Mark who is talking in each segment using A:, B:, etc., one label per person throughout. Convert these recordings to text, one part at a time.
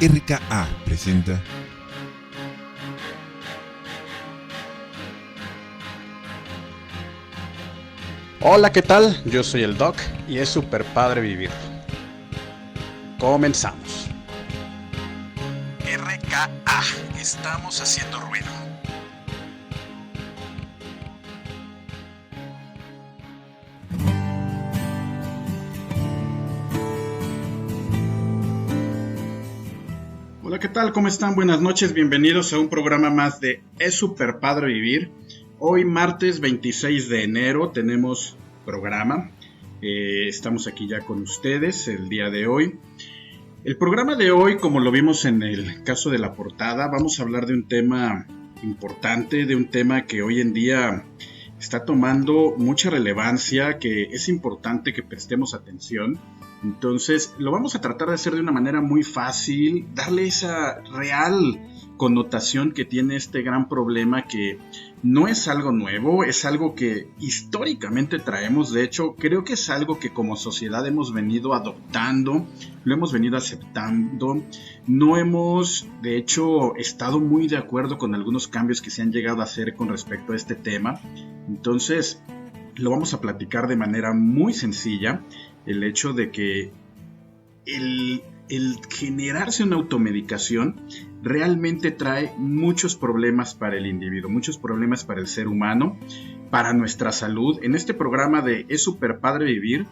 A: RKA presenta
B: Hola, ¿qué tal? Yo soy el Doc y es súper padre vivir. Comenzamos. RKA, estamos haciendo ruido. Hola, ¿qué tal? ¿Cómo están? Buenas noches, bienvenidos a un programa más de Es súper padre vivir. Hoy martes 26 de enero tenemos programa. Estamos aquí ya con ustedes el día de hoy. El programa de hoy, como lo vimos en el caso de la portada, vamos a hablar de un tema importante, de un tema que hoy en día está tomando mucha relevancia, que es importante que prestemos atención. Entonces lo vamos a tratar de hacer de una manera muy fácil, darle esa real connotación que tiene este gran problema, que no es algo nuevo, es algo que históricamente traemos. De hecho, creo que es algo que como sociedad hemos venido adoptando, lo hemos venido aceptando. No hemos, de hecho, estado muy de acuerdo con algunos cambios que se han llegado a hacer con respecto a este tema. Entonces, lo vamos a platicar de manera muy sencilla. El hecho de que el generarse una automedicación realmente trae muchos problemas para el individuo, muchos problemas para el ser humano, para nuestra salud. En este programa de Es súper padre vivir,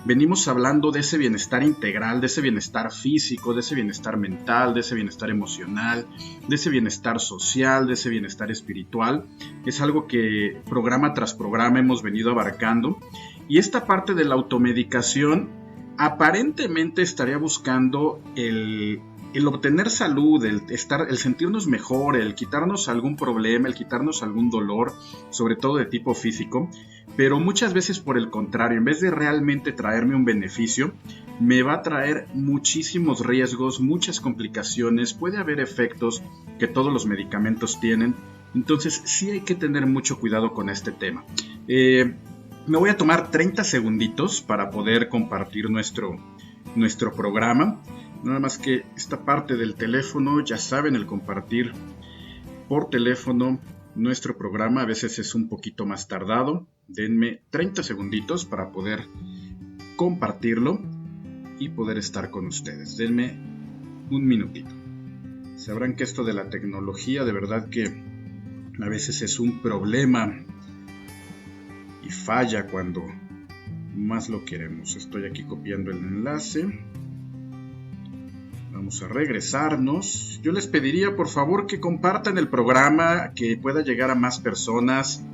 B: venimos hablando de ese bienestar integral, de ese bienestar físico, de ese bienestar mental, de ese bienestar emocional, de ese bienestar social, de ese bienestar espiritual. Es algo que programa tras programa hemos venido abarcando. Y esta parte de la automedicación aparentemente estaría buscando el obtener salud, el sentirnos mejor, el quitarnos algún problema, el quitarnos algún dolor, sobre todo de tipo físico, pero muchas veces por el contrario, en vez de realmente traerme un beneficio, me va a traer muchísimos riesgos, muchas complicaciones, puede haber efectos que todos los medicamentos tienen. Entonces sí hay que tener mucho cuidado con este tema. Me voy a tomar 30 segunditos para poder compartir nuestro programa. Nada más que esta parte del teléfono, ya saben, el compartir por teléfono nuestro programa a veces es un poquito más tardado. Denme 30 segunditos para poder compartirlo y poder estar con ustedes. Denme un minutito. Sabrán que esto de la tecnología de verdad que a veces es un problema y falla cuando más lo queremos. Estoy aquí copiando el enlace. Vamos a regresarnos. Yo les pediría por favor que compartan el programa, que pueda llegar a más personas,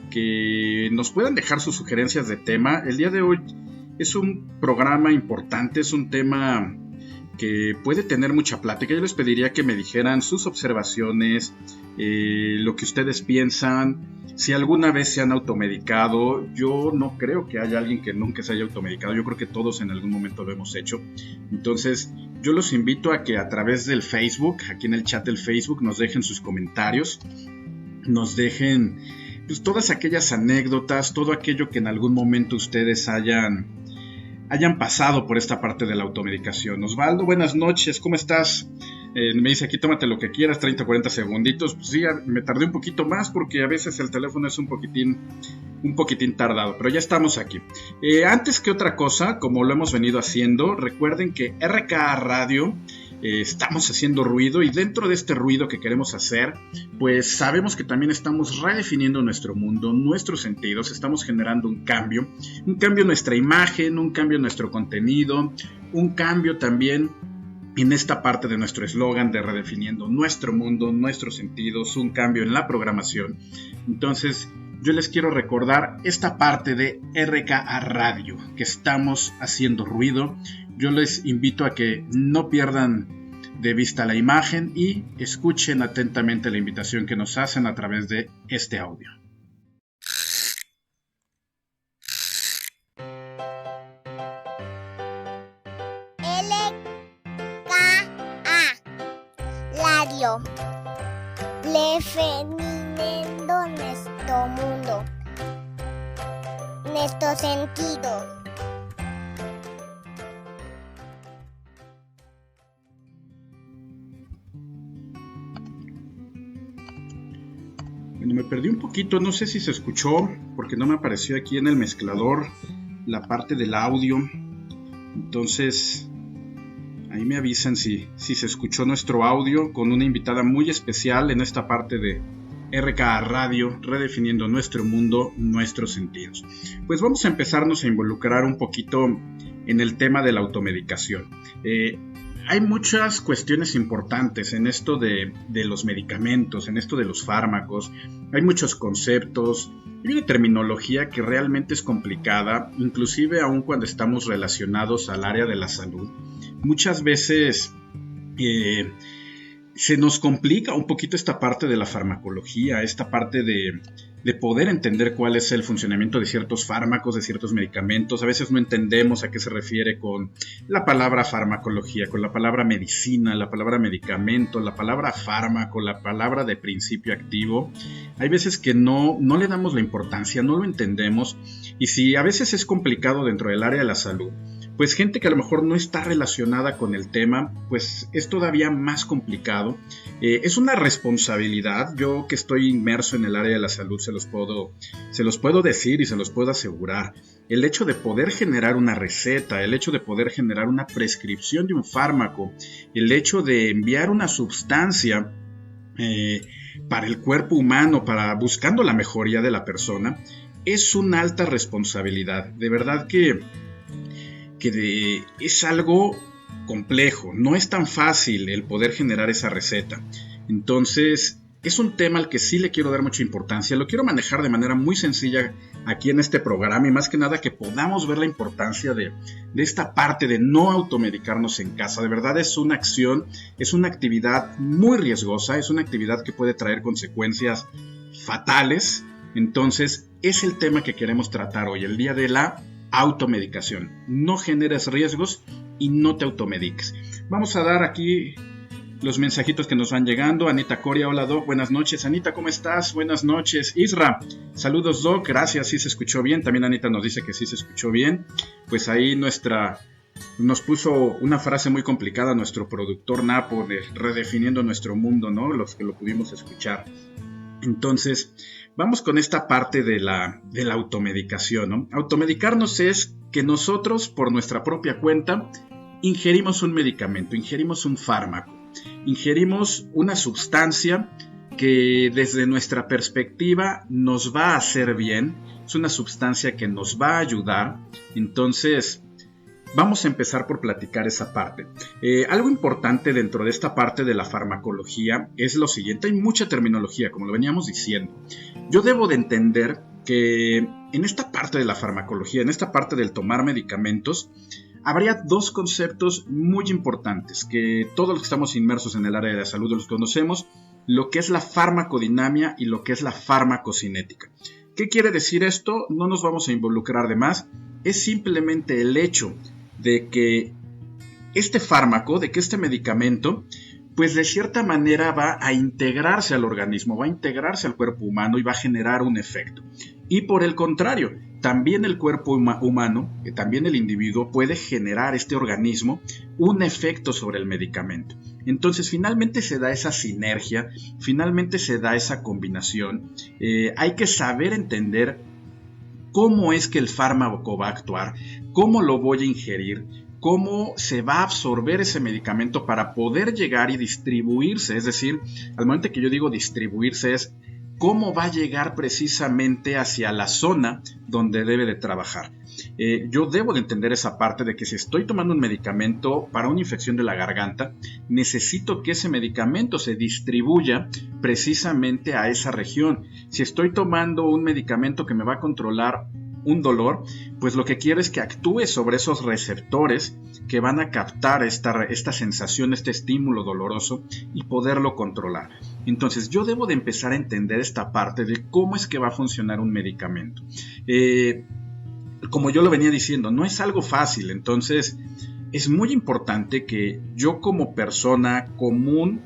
B: que nos puedan dejar sus sugerencias de tema. El día de hoy es un programa importante, es un tema que puede tener mucha plática. Yo les pediría que me dijeran sus observaciones, lo que ustedes piensan, si alguna vez se han automedicado. Yo no creo que haya alguien que nunca se haya automedicado, yo creo que todos en algún momento lo hemos hecho. Entonces yo los invito a que a través del Facebook, aquí en el chat del Facebook, nos dejen sus comentarios, nos dejen pues, todas aquellas anécdotas, todo aquello que en algún momento ustedes hayan pasado por esta parte de la automedicación. Osvaldo, buenas noches, ¿cómo estás? Me dice aquí, tómate lo que quieras, 30 o 40 segunditos. Pues sí, me tardé un poquito más porque a veces el teléfono es un poquitín tardado, pero ya estamos aquí. Antes que otra cosa, como lo hemos venido haciendo, recuerden que RKA Radio estamos haciendo ruido, y dentro de este ruido que queremos hacer, pues sabemos que también estamos redefiniendo nuestro mundo, nuestros sentidos, estamos generando un cambio en nuestra imagen, un cambio en nuestro contenido, un cambio también en esta parte de nuestro eslogan de redefiniendo nuestro mundo, nuestros sentidos, un cambio en la programación. Entonces yo les quiero recordar esta parte de RKA Radio, que estamos haciendo ruido. Yo les invito a que no pierdan de vista la imagen y escuchen atentamente la invitación que nos hacen a través de este audio.
C: Radio, definiendo nuestro mundo, nuestro sentido.
B: Bueno, me perdí un poquito, no sé si se escuchó, porque no me apareció aquí en el mezclador la parte del audio. Entonces, ahí me avisan si se escuchó nuestro audio con una invitada muy especial en esta parte de RKA Radio, redefiniendo nuestro mundo, nuestros sentidos. Pues vamos a empezarnos a involucrar un poquito en el tema de la automedicación. Hay muchas cuestiones importantes en esto de los medicamentos, en esto de los fármacos. Hay muchos conceptos, hay una terminología que realmente es complicada, inclusive aun cuando estamos relacionados al área de la salud. Muchas veces se nos complica un poquito esta parte de la farmacología, esta parte de poder entender cuál es el funcionamiento de ciertos fármacos, de ciertos medicamentos. A veces no entendemos a qué se refiere con la palabra farmacología, con la palabra medicina, la palabra medicamento, la palabra fármaco, la palabra de principio activo. Hay veces que no le damos la importancia, no lo entendemos, y si a veces es complicado dentro del área de la salud, pues gente que a lo mejor no está relacionada con el tema, pues es todavía más complicado. Es una responsabilidad. Yo que estoy inmerso en el área de la salud se los puedo decir y se los puedo asegurar. El hecho de poder generar una receta, el hecho de poder generar una prescripción de un fármaco, el hecho de enviar una sustancia para el cuerpo humano, buscando la mejoría de la persona, es una alta responsabilidad. De verdad que es algo complejo, no es tan fácil el poder generar esa receta. Entonces, es un tema al que sí le quiero dar mucha importancia, lo quiero manejar de manera muy sencilla aquí en este programa, y más que nada que podamos ver la importancia de esta parte de no automedicarnos en casa. De verdad es una acción, es una actividad muy riesgosa, es una actividad que puede traer consecuencias fatales. Entonces, es el tema que queremos tratar hoy, el día de la automedicación. No generes riesgos y no te automediques. Vamos a dar aquí los mensajitos que nos van llegando. Anita Coria, hola Doc, buenas noches. Anita, ¿cómo estás? Buenas noches. Isra, saludos Doc, gracias, sí se escuchó bien. También Anita nos dice que sí se escuchó bien. Pues ahí nos puso una frase muy complicada nuestro productor Napo de redefiniendo nuestro mundo, ¿no? Los que lo pudimos escuchar. Entonces, vamos con esta parte de la automedicación, ¿no? Automedicarnos es que nosotros, por nuestra propia cuenta, ingerimos un medicamento, ingerimos un fármaco, ingerimos una sustancia que desde nuestra perspectiva nos va a hacer bien, es una sustancia que nos va a ayudar. Entonces, vamos a empezar por platicar esa parte. Algo importante dentro de esta parte de la farmacología es lo siguiente. Hay mucha terminología, como lo veníamos diciendo. Yo debo de entender que en esta parte de la farmacología, en esta parte del tomar medicamentos, habría dos conceptos muy importantes que todos los que estamos inmersos en el área de la salud los conocemos, lo que es la farmacodinamia y lo que es la farmacocinética. ¿Qué quiere decir esto? No nos vamos a involucrar de más. Es simplemente el hecho de que este fármaco, de que este medicamento, pues de cierta manera va a integrarse al organismo, va a integrarse al cuerpo humano y va a generar un efecto. Y por el contrario, también el cuerpo humano, también el individuo puede generar este organismo un efecto sobre el medicamento. Entonces finalmente se da esa sinergia, finalmente se da esa combinación. Hay que saber entender cómo es que el fármaco va a actuar, cómo lo voy a ingerir, cómo se va a absorber ese medicamento para poder llegar y distribuirse. Es decir, al momento que yo digo distribuirse es cómo va a llegar precisamente hacia la zona donde debe de trabajar. Yo debo de entender esa parte de que si estoy tomando un medicamento para una infección de la garganta, necesito que ese medicamento se distribuya precisamente a esa región. Si estoy tomando un medicamento que me va a controlar un dolor, pues lo que quiero es que actúe sobre esos receptores que van a captar esta sensación, este estímulo doloroso y poderlo controlar. Entonces yo debo de empezar a entender esta parte de cómo es que va a funcionar un medicamento. Como yo lo venía diciendo, no es algo fácil. Entonces es muy importante que yo como persona común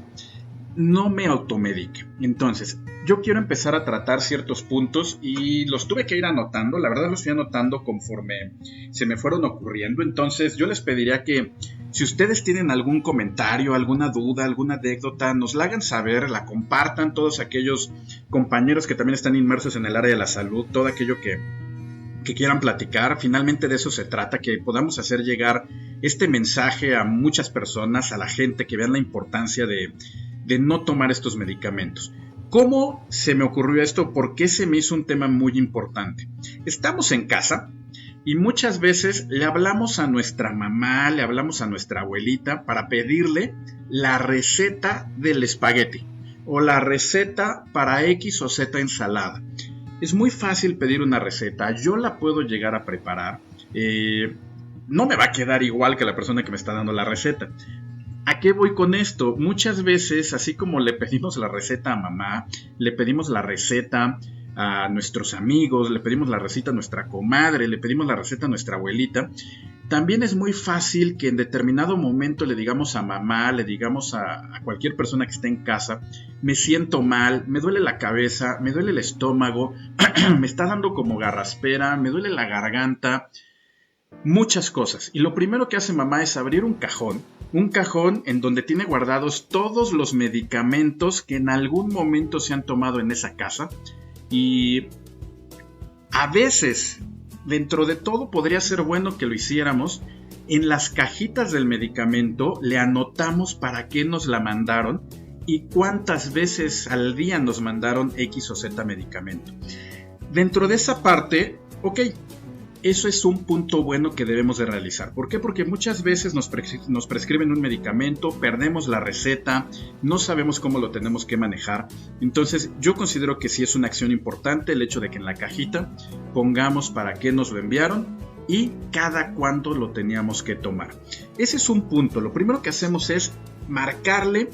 B: no me automedique. Entonces yo quiero empezar a tratar ciertos puntos y los tuve que ir anotando. La verdad los fui anotando conforme se me fueron ocurriendo. Entonces yo les pediría que Si ustedes tienen algún comentario, alguna duda, alguna anécdota, nos la hagan saber, la compartan todos aquellos compañeros que también están inmersos en el área de la salud, todo aquello que quieran platicar. Finalmente de eso se trata, que podamos hacer llegar este mensaje a muchas personas, a la gente, que vean la importancia de no tomar estos medicamentos. ¿Cómo se me ocurrió esto? ¿Por qué se me hizo un tema muy importante? Estamos en casa y muchas veces le hablamos a nuestra mamá, le hablamos a nuestra abuelita para pedirle la receta del espagueti o la receta para X o Z ensalada. Es muy fácil pedir una receta, yo la puedo llegar a preparar, no me va a quedar igual que la persona que me está dando la receta. ¿A qué voy con esto? Muchas veces, así como le pedimos la receta a mamá, le pedimos la receta a nuestros amigos, le pedimos la receta a nuestra comadre, le pedimos la receta a nuestra abuelita, también es muy fácil que en determinado momento le digamos a mamá, le digamos a cualquier persona que esté en casa: me siento mal, me duele la cabeza, me duele el estómago, me está dando como garraspera, me duele la garganta, muchas cosas. Y lo primero que hace mamá es abrir un cajón en donde tiene guardados todos los medicamentos que en algún momento se han tomado en esa casa. Y a veces, dentro de todo, podría ser bueno que lo hiciéramos. En las cajitas del medicamento le anotamos para qué nos la mandaron y cuántas veces al día nos mandaron X o Z medicamento. Dentro de esa parte, ok, eso es un punto bueno que debemos de realizar. ¿Por qué? Porque muchas veces nos prescriben un medicamento, perdemos la receta, no sabemos cómo lo tenemos que manejar. Entonces yo considero que sí es una acción importante el hecho de que en la cajita pongamos para qué nos lo enviaron y cada cuánto lo teníamos que tomar. Ese es un punto. Lo primero que hacemos es marcarle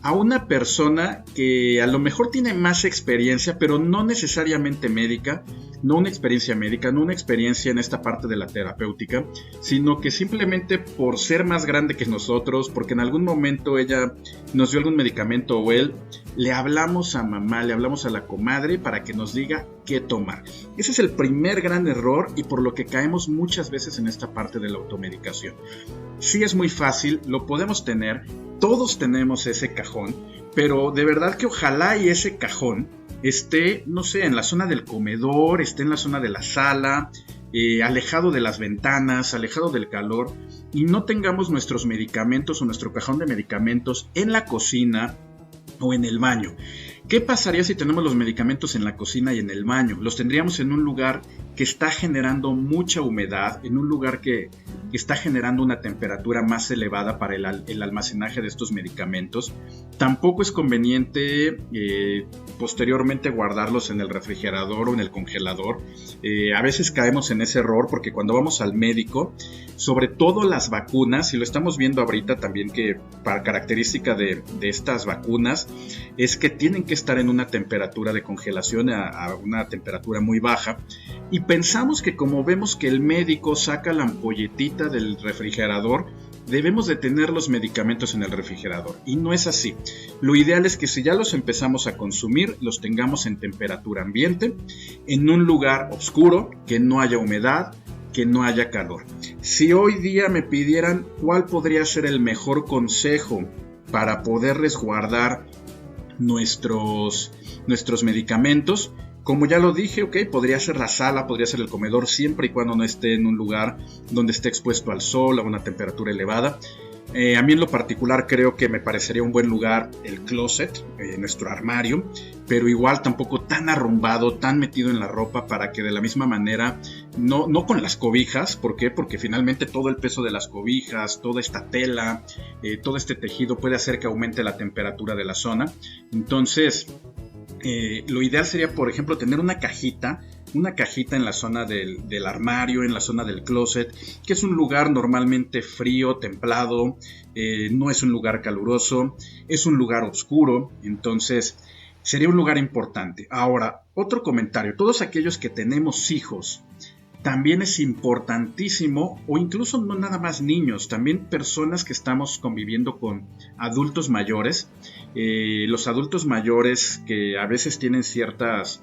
B: a una persona que a lo mejor tiene más experiencia, pero no necesariamente médica, no una experiencia médica, no una experiencia en esta parte de la terapéutica, sino que simplemente por ser más grande que nosotros, porque en algún momento ella nos dio algún medicamento o él, le hablamos a mamá, le hablamos a la comadre para que nos diga qué tomar. Ese es el primer gran error y por lo que caemos muchas veces en esta parte de la automedicación. Sí es muy fácil, lo podemos tener, todos tenemos ese cajón, pero de verdad que ojalá y ese cajón esté, no sé, en la zona del comedor, esté en la zona de la sala, alejado de las ventanas, alejado del calor, y no tengamos nuestros medicamentos o nuestro cajón de medicamentos en la cocina o en el baño. ¿Qué pasaría si tenemos los medicamentos en la cocina y en el baño? Los tendríamos en un lugar que está generando mucha humedad, en un lugar que está generando una temperatura más elevada para el almacenaje de estos medicamentos. Tampoco es conveniente posteriormente guardarlos en el refrigerador o en el congelador. A veces caemos en ese error porque cuando vamos al médico, sobre todo las vacunas, y lo estamos viendo ahorita también, que para característica de estas vacunas es que tienen que estar en una temperatura de congelación a una temperatura muy baja, y pensamos que como vemos que el médico saca la ampolletita del refrigerador, debemos de tener los medicamentos en el refrigerador, y no es así. Lo ideal es que si ya los empezamos a consumir, los tengamos en temperatura ambiente, en un lugar oscuro, que no haya humedad, que no haya calor. Si hoy día me pidieran cuál podría ser el mejor consejo para poder resguardar nuestros medicamentos, como ya lo dije, ok, podría ser la sala, podría ser el comedor, siempre y cuando no esté en un lugar donde esté expuesto al sol, a una temperatura elevada. A mí en lo particular creo que me parecería un buen lugar el closet, nuestro armario, pero igual tampoco tan arrumbado, tan metido en la ropa, para que de la misma manera, no con las cobijas. ¿Por qué? Porque finalmente todo el peso de las cobijas, toda esta tela, todo este tejido puede hacer que aumente la temperatura de la zona. Entonces, lo ideal sería, por ejemplo, tener una cajita en la zona del armario, en la zona del closet, que es un lugar normalmente frío, templado, no es un lugar caluroso, es un lugar oscuro. Entonces sería un lugar importante. Ahora, otro comentario: todos aquellos que tenemos hijos, también es importantísimo, o incluso no nada más niños, también personas que estamos conviviendo con adultos mayores. Los adultos mayores que a veces tienen ciertos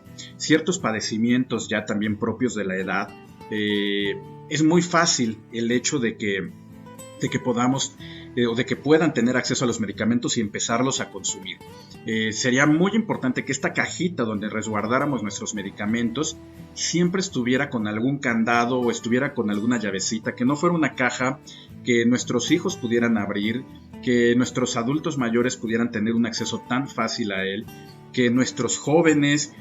B: padecimientos ya también propios de la edad, es muy fácil el hecho de que de que podamos o de que puedan tener acceso a los medicamentos y empezarlos a consumir. Sería muy importante que esta cajita donde resguardáramos nuestros medicamentos siempre estuviera con algún candado o estuviera con alguna llavecita, que no fuera una caja que nuestros hijos pudieran abrir, que nuestros adultos mayores pudieran tener un acceso tan fácil a él, que nuestros jóvenes,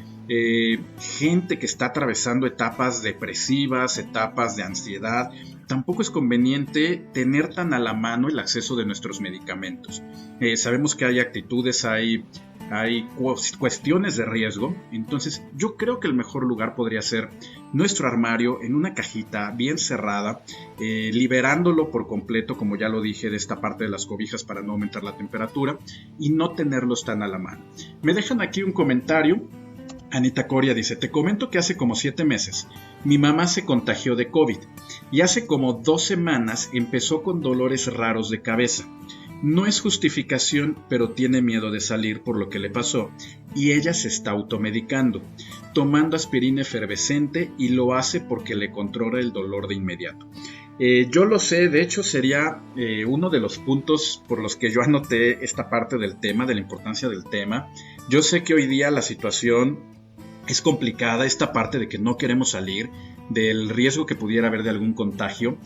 B: gente que está atravesando etapas depresivas, etapas de ansiedad, tampoco es conveniente tener tan a la mano el acceso de nuestros medicamentos. Sabemos que hay actitudes, hay cuestiones de riesgo, entonces yo creo que el mejor lugar podría ser nuestro armario en una cajita bien cerrada, liberándolo por completo, como ya lo dije, de esta parte de las cobijas para no aumentar la temperatura y no tenerlos tan a la mano. Me dejan aquí un comentario. Anita Coria dice: te comento que hace como 7 meses mi mamá se contagió de COVID y hace como 2 semanas empezó con dolores raros de cabeza. No es justificación, pero tiene miedo de salir por lo que le pasó y ella se está automedicando, tomando aspirina efervescente y lo hace porque le controla el dolor de inmediato. Yo lo sé, de hecho sería uno de los puntos por los que yo anoté esta parte del tema, de la importancia del tema. Yo sé que hoy día la situación es complicada, esta parte de que no queremos salir, del riesgo que pudiera haber de algún contagio.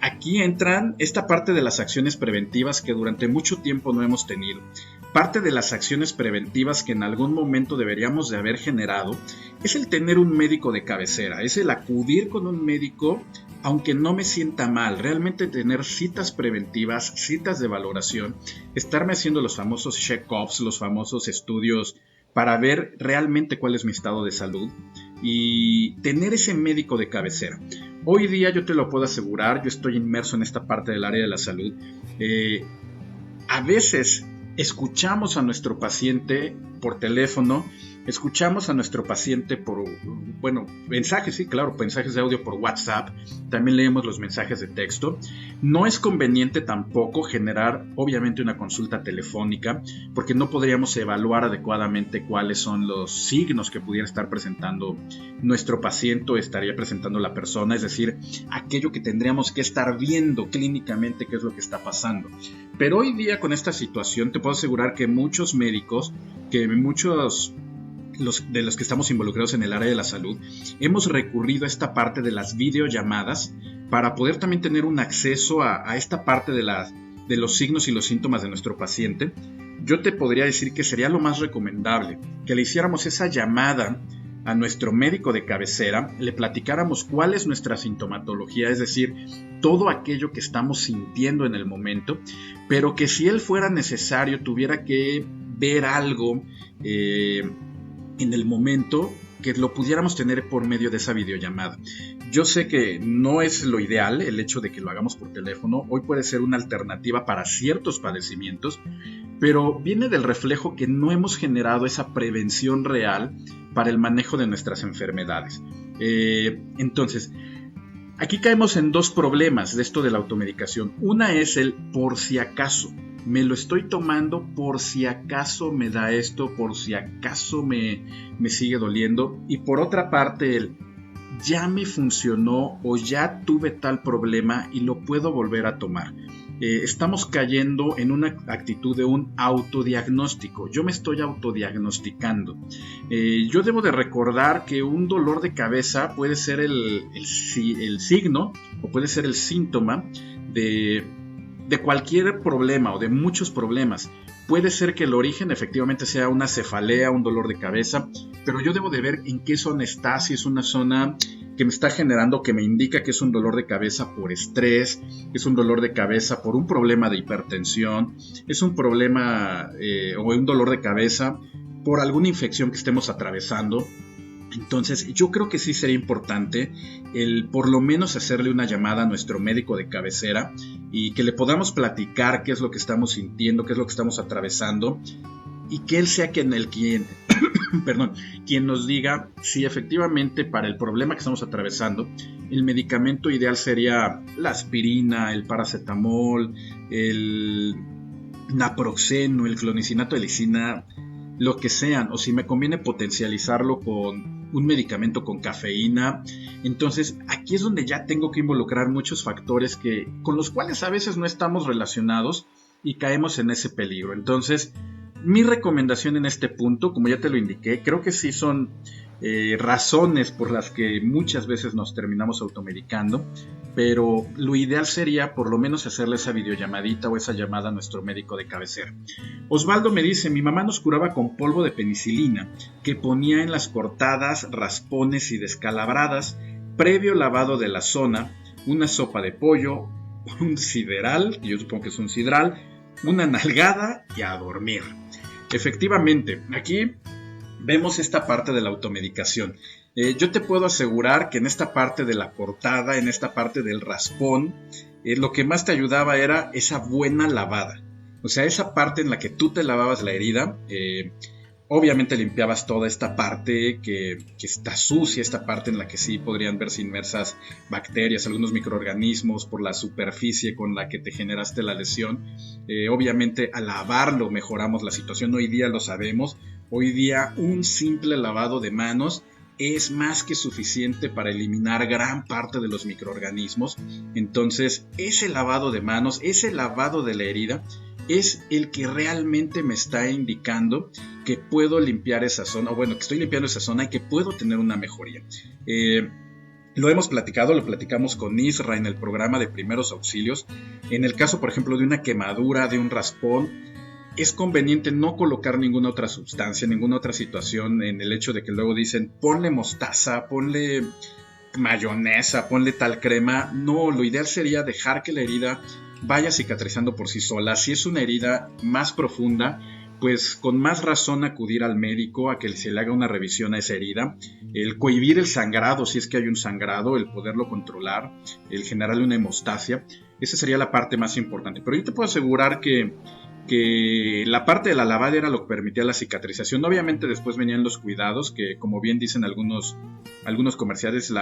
B: Aquí entran esta parte de las acciones preventivas que durante mucho tiempo no hemos tenido. Parte de las acciones preventivas que en algún momento deberíamos de haber generado es el tener un médico de cabecera, es el acudir con un médico aunque no me sienta mal, realmente tener citas preventivas, citas de valoración, estarme haciendo los famosos check-ups, los famosos estudios para ver realmente cuál es mi estado de salud y tener ese médico de cabecera. Hoy día yo te lo puedo asegurar, yo estoy inmerso en esta parte del área de la salud. A veces escuchamos a nuestro paciente por teléfono, escuchamos a nuestro paciente por, mensajes, sí, claro, mensajes de audio por WhatsApp, también leemos los mensajes de texto. No es conveniente tampoco generar, obviamente, una consulta telefónica, porque no podríamos evaluar adecuadamente cuáles son los signos que pudiera estar presentando nuestro paciente o estaría presentando la persona, es decir, aquello que tendríamos que estar viendo clínicamente qué es lo que está pasando. Pero hoy día con esta situación te puedo asegurar que muchos médicos, que muchos de los que estamos involucrados en el área de la salud, hemos recurrido a esta parte de las videollamadas para poder también tener un acceso a esta parte de los signos y los síntomas de nuestro paciente. Yo te podría decir que sería lo más recomendable que le hiciéramos esa llamada a nuestro médico de cabecera, le platicáramos cuál es nuestra sintomatología, es decir, todo aquello que estamos sintiendo en el momento, pero que si él fuera necesario, tuviera que ver algo en el momento, que lo pudiéramos tener por medio de esa videollamada. Yo sé que no es lo ideal el hecho de que lo hagamos por teléfono, hoy puede ser una alternativa para ciertos padecimientos, pero viene del reflejo que no hemos generado esa prevención real para el manejo de nuestras enfermedades. Entonces, aquí caemos en 2 problemas de esto de la automedicación. Una es el por si acaso. Me lo estoy tomando por si acaso me da esto, por si acaso me sigue doliendo. Y por otra parte, el ya me funcionó o ya tuve tal problema y lo puedo volver a tomar. Estamos cayendo en una actitud de un autodiagnóstico. Yo me estoy autodiagnosticando. Yo debo de recordar que un dolor de cabeza puede ser el signo o puede ser el síntoma de cualquier problema o de muchos problemas. Puede ser que el origen efectivamente sea una cefalea, un dolor de cabeza, pero yo debo de ver en qué zona está, si es una zona que me está generando, que me indica que es un dolor de cabeza por estrés, es un dolor de cabeza por un problema de hipertensión, es un problema o un dolor de cabeza por alguna infección que estemos atravesando. Entonces yo creo que sí sería importante el por lo menos hacerle una llamada a nuestro médico de cabecera y que le podamos platicar qué es lo que estamos sintiendo, qué es lo que estamos atravesando y que él sea quien nos diga si efectivamente para el problema que estamos atravesando el medicamento ideal sería la aspirina, el paracetamol, el naproxeno, el clonidinato de lisina, lo que sean, o si me conviene potencializarlo con un medicamento con cafeína. Entonces aquí es donde ya tengo que involucrar muchos factores con los cuales a veces no estamos relacionados y caemos en ese peligro. Entonces mi recomendación en este punto, como ya te lo indiqué, creo que sí son razones por las que muchas veces nos terminamos automedicando, pero lo ideal sería por lo menos hacerle esa videollamadita o esa llamada a nuestro médico de cabecera. Osvaldo me dice, mi mamá nos curaba con polvo de penicilina que ponía en las cortadas, raspones y descalabradas, previo lavado de la zona, una sopa de pollo, un sideral, yo supongo que es un sidral, una nalgada y a dormir. Efectivamente, aquí vemos esta parte de la automedicación. Yo te puedo asegurar que en esta parte de la cortada, en esta parte del raspón, lo que más te ayudaba era esa buena lavada. O sea, esa parte en la que tú te lavabas la herida, obviamente limpiabas toda esta parte que está sucia, esta parte en la que sí podrían verse inmersas bacterias, algunos microorganismos por la superficie con la que te generaste la lesión. Obviamente al lavarlo mejoramos la situación, hoy día lo sabemos. Hoy día un simple lavado de manos es más que suficiente para eliminar gran parte de los microorganismos. Entonces ese lavado de manos, ese lavado de la herida es el que realmente me está indicando que puedo limpiar esa zona, o bueno, que estoy limpiando esa zona y que puedo tener una mejoría. Lo hemos platicado, lo platicamos con Isra en el programa de primeros auxilios. En el caso, por ejemplo, de una quemadura, de un raspón, es conveniente no colocar ninguna otra sustancia, ninguna otra situación, en el hecho de que luego dicen, ponle mostaza, ponle mayonesa, ponle tal crema. No, lo ideal sería dejar que la herida vaya cicatrizando por sí sola. Si es una herida más profunda, pues con más razón acudir al médico a que se le haga una revisión a esa herida, el cohibir el sangrado, si es que hay un sangrado, el poderlo controlar, el generarle una hemostasia. Esa sería la parte más importante. Pero yo te puedo asegurar que la parte de la lavada era lo que permitía la cicatrización. Obviamente después venían los cuidados, que como bien dicen algunos comerciales,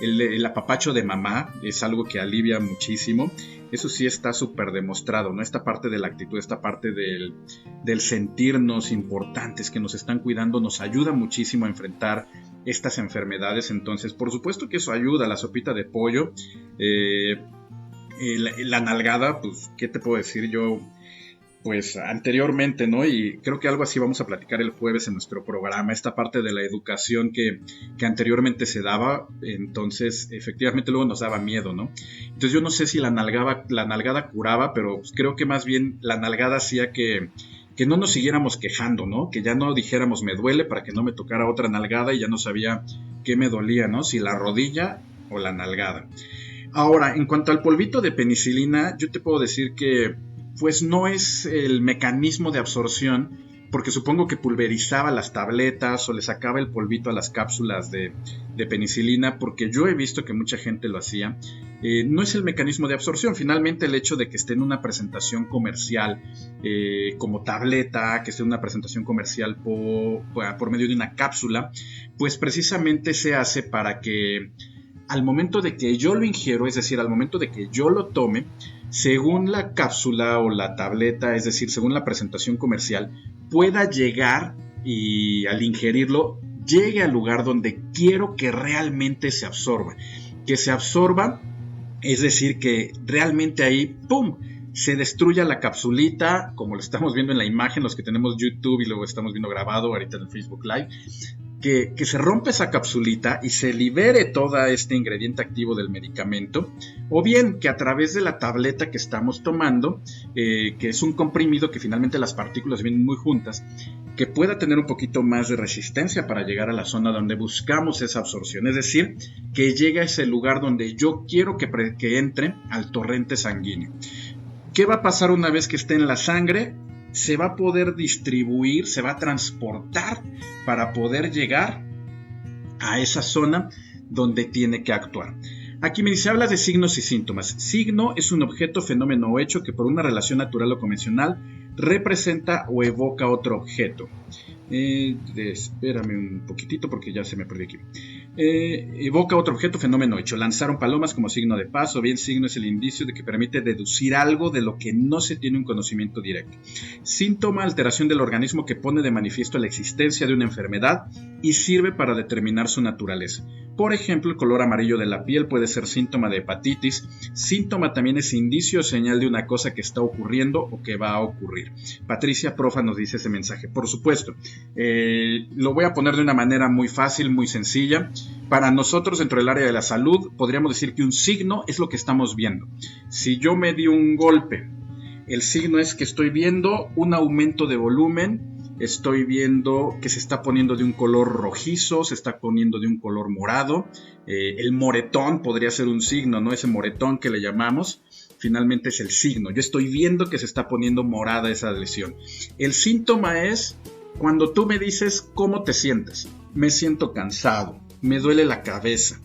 B: el apapacho de mamá es algo que alivia muchísimo. Eso sí está súper demostrado, ¿no? Esta parte de la actitud, esta parte del sentirnos importantes, que nos están cuidando, nos ayuda muchísimo a enfrentar estas enfermedades. Entonces, por supuesto que eso ayuda. La sopita de pollo, la nalgada, pues, ¿qué te puedo decir yo? Pues anteriormente, ¿no? Y creo que algo así vamos a platicar el jueves en nuestro programa, esta parte de la educación que anteriormente se daba. Entonces efectivamente luego nos daba miedo, ¿no? Entonces yo no sé si la nalgada curaba, pero pues creo que más bien la nalgada hacía que no nos siguiéramos quejando, ¿no? Que ya no dijéramos me duele para que no me tocara otra nalgada y ya no sabía qué me dolía, ¿no? Si la rodilla o la nalgada. Ahora, en cuanto al polvito de penicilina, yo te puedo decir que pues no es el mecanismo de absorción, porque supongo que pulverizaba las tabletas o le sacaba el polvito a las cápsulas de penicilina, porque yo he visto que mucha gente lo hacía. No es el mecanismo de absorción. Finalmente el hecho de que esté en una presentación comercial como tableta, que esté en una presentación comercial por medio de una cápsula, pues precisamente se hace para que al momento de que yo lo ingiero, es decir, al momento de que yo lo tome, según la cápsula o la tableta, es decir, según la presentación comercial, pueda llegar y al ingerirlo, llegue al lugar donde quiero que realmente se absorba. Que se absorba, es decir, que realmente ahí, ¡pum!, se destruya la capsulita, como lo estamos viendo en la imagen, los que tenemos YouTube y luego estamos viendo grabado ahorita en el Facebook Live. Que se rompe esa capsulita y se libere todo este ingrediente activo del medicamento, o bien que a través de la tableta que estamos tomando, que es un comprimido que finalmente las partículas vienen muy juntas, que pueda tener un poquito más de resistencia para llegar a la zona donde buscamos esa absorción, es decir, que llegue a ese lugar donde yo quiero que entre al torrente sanguíneo. ¿Qué va a pasar una vez que esté en la sangre? Se va a poder distribuir, se va a transportar para poder llegar a esa zona donde tiene que actuar. Aquí me dice, hablas de signos y síntomas. Signo es un objeto, fenómeno o hecho que por una relación natural o convencional representa o evoca otro objeto. Espérame un poquitito porque ya se me perdió aquí. Evoca otro objeto, fenómeno hecho. Lanzaron palomas como signo de paz, o bien signo es el indicio de que permite deducir algo de lo que no se tiene un conocimiento directo. Síntoma, alteración del organismo que pone de manifiesto la existencia de una enfermedad y sirve para determinar su naturaleza. Por ejemplo, el color amarillo de la piel puede ser síntoma de hepatitis. Síntoma también es indicio o señal de una cosa que está ocurriendo o que va a ocurrir. Patricia Profa nos dice ese mensaje. Por supuesto, lo voy a poner de una manera muy fácil, muy sencilla. Para nosotros dentro del área de la salud podríamos decir que un signo es lo que estamos viendo. Si yo me di un golpe, el signo es que estoy viendo un aumento de volumen, estoy viendo que se está poniendo de un color rojizo, se está poniendo de un color morado. El moretón podría ser un signo, ¿no? Ese moretón que le llamamos, finalmente es el signo. Yo estoy viendo que se está poniendo morada esa lesión. El síntoma es cuando tú me dices cómo te sientes. Me siento cansado, me duele la cabeza,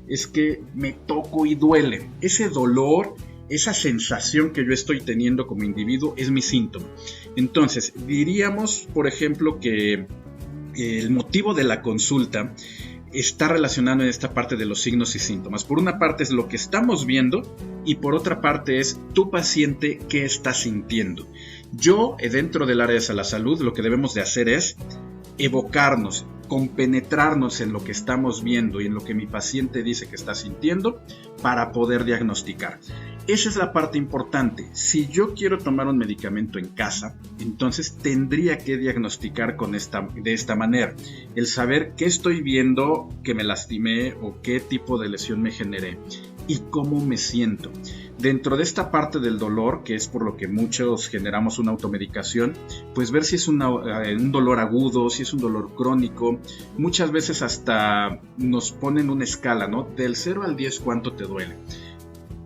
B: es que me toco y duele. Ese dolor, esa sensación que yo estoy teniendo como individuo es mi síntoma. Entonces, diríamos, por ejemplo, que el motivo de la consulta está relacionado en esta parte de los signos y síntomas. Por una parte es lo que estamos viendo y por otra parte es tu paciente qué está sintiendo. Yo, dentro del área de la salud, lo que debemos de hacer es evocarnos, compenetrarnos en lo que estamos viendo y en lo que mi paciente dice que está sintiendo para poder diagnosticar. Esa es la parte importante. Si yo quiero tomar un medicamento en casa, entonces tendría que diagnosticar de esta manera. El saber qué estoy viendo que me lastimé o qué tipo de lesión me generé y cómo me siento. Dentro de esta parte del dolor, que es por lo que muchos generamos una automedicación, pues ver si es un dolor agudo, si es un dolor crónico. Muchas veces hasta nos ponen una escala, ¿no? Del 0 al 10, ¿cuánto te duele?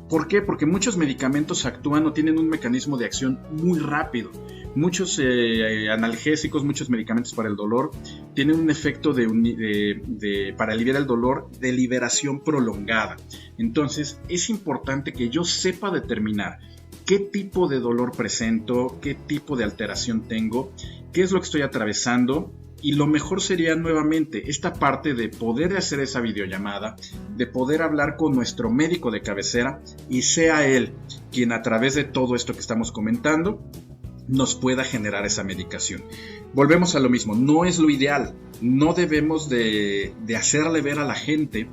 B: ¿Por qué? Porque muchos medicamentos actúan o tienen un mecanismo de acción muy rápido. Muchos analgésicos, muchos medicamentos para el dolor tienen un efecto para aliviar el dolor de liberación prolongada. Entonces es importante que yo sepa determinar qué tipo de dolor presento, qué tipo de alteración tengo, qué es lo que estoy atravesando. Y lo mejor sería nuevamente esta parte de poder hacer esa videollamada, de poder hablar con nuestro médico de cabecera y sea él quien a través de todo esto que estamos comentando nos pueda generar esa medicación. Volvemos a lo mismo, no es lo ideal, no debemos de hacerle ver a la gente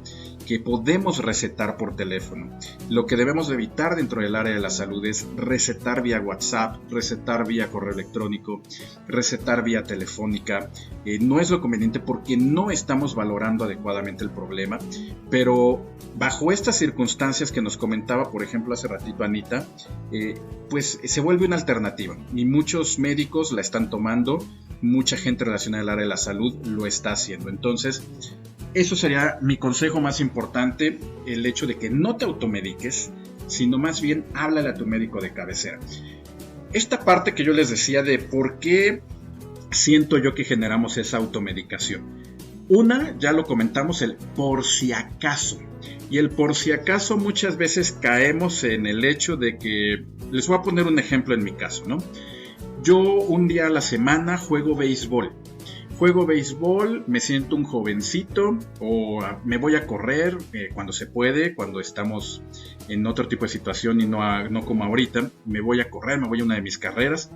B: que podemos recetar por teléfono. Lo que debemos de evitar dentro del área de la salud es recetar vía WhatsApp, recetar vía correo electrónico, recetar vía telefónica. No es lo conveniente porque no estamos valorando adecuadamente el problema, pero bajo estas circunstancias que nos comentaba, por ejemplo, hace ratito Anita, pues se vuelve una alternativa y muchos médicos la están tomando, mucha gente relacionada al área de la salud lo está haciendo. Entonces, eso sería mi consejo más importante, el hecho de que no te automediques, sino más bien háblale a tu médico de cabecera. Esta parte que yo les decía de por qué siento yo que generamos esa automedicación. Una, ya lo comentamos, el por si acaso. Y el por si acaso muchas veces caemos en el hecho de que, les voy a poner un ejemplo en mi caso, ¿no? Yo un día a la semana juego béisbol, me siento un jovencito o me voy a correr cuando se puede, cuando estamos en otro tipo de situación y no como ahorita, me voy a correr, me voy a una de mis carreras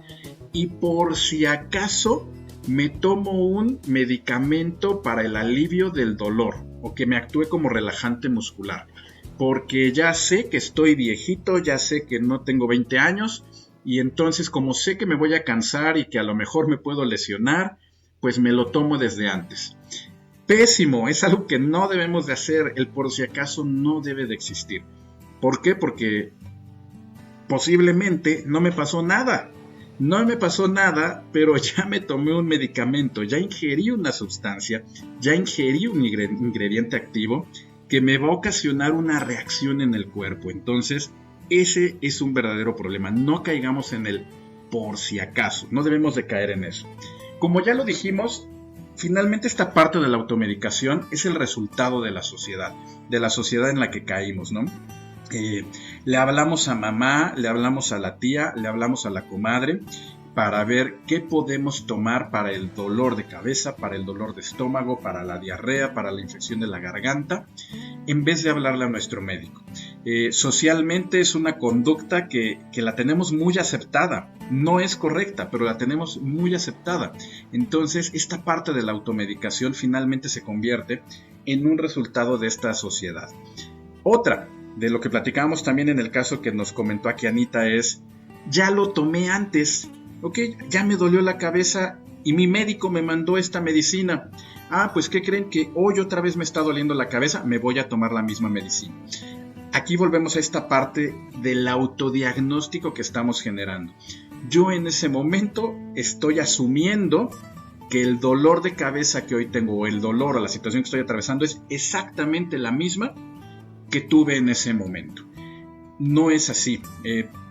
B: y por si acaso me tomo un medicamento para el alivio del dolor o que me actúe como relajante muscular, porque ya sé que estoy viejito, ya sé que no tengo 20 años y entonces como sé que me voy a cansar y que a lo mejor me puedo lesionar, pues me lo tomo desde antes. Pésimo, es algo que no debemos de hacer, el por si acaso no debe de existir. ¿Por qué? Porque posiblemente no me pasó nada, pero ya me tomé un medicamento, ya ingerí una sustancia, ya ingerí un ingrediente activo que me va a ocasionar una reacción en el cuerpo. Entonces, ese es un verdadero problema, no caigamos en el por si acaso, no debemos de caer en eso. Como ya lo dijimos, finalmente esta parte de la automedicación es el resultado de la sociedad en la que caímos, ¿no? Le hablamos a mamá, le hablamos a la tía, le hablamos a la comadre, para ver qué podemos tomar para el dolor de cabeza, para el dolor de estómago, para la diarrea, para la infección de la garganta, en vez de hablarle a nuestro médico. Socialmente es una conducta que la tenemos muy aceptada. No es correcta, pero la tenemos muy aceptada. Entonces, esta parte de la automedicación finalmente se convierte en un resultado de esta sociedad. Otra, de lo que platicábamos también en el caso que nos comentó aquí Anita, es: ya lo tomé antes, ok, ya me dolió la cabeza y mi médico me mandó esta medicina. Pues ¿qué creen? Que hoy otra vez me está doliendo la cabeza, me voy a tomar la misma medicina. Aquí volvemos a esta parte del autodiagnóstico que estamos generando. Yo en ese momento estoy asumiendo que el dolor de cabeza que hoy tengo, o el dolor o la situación que estoy atravesando, es exactamente la misma que tuve en ese momento. No es así.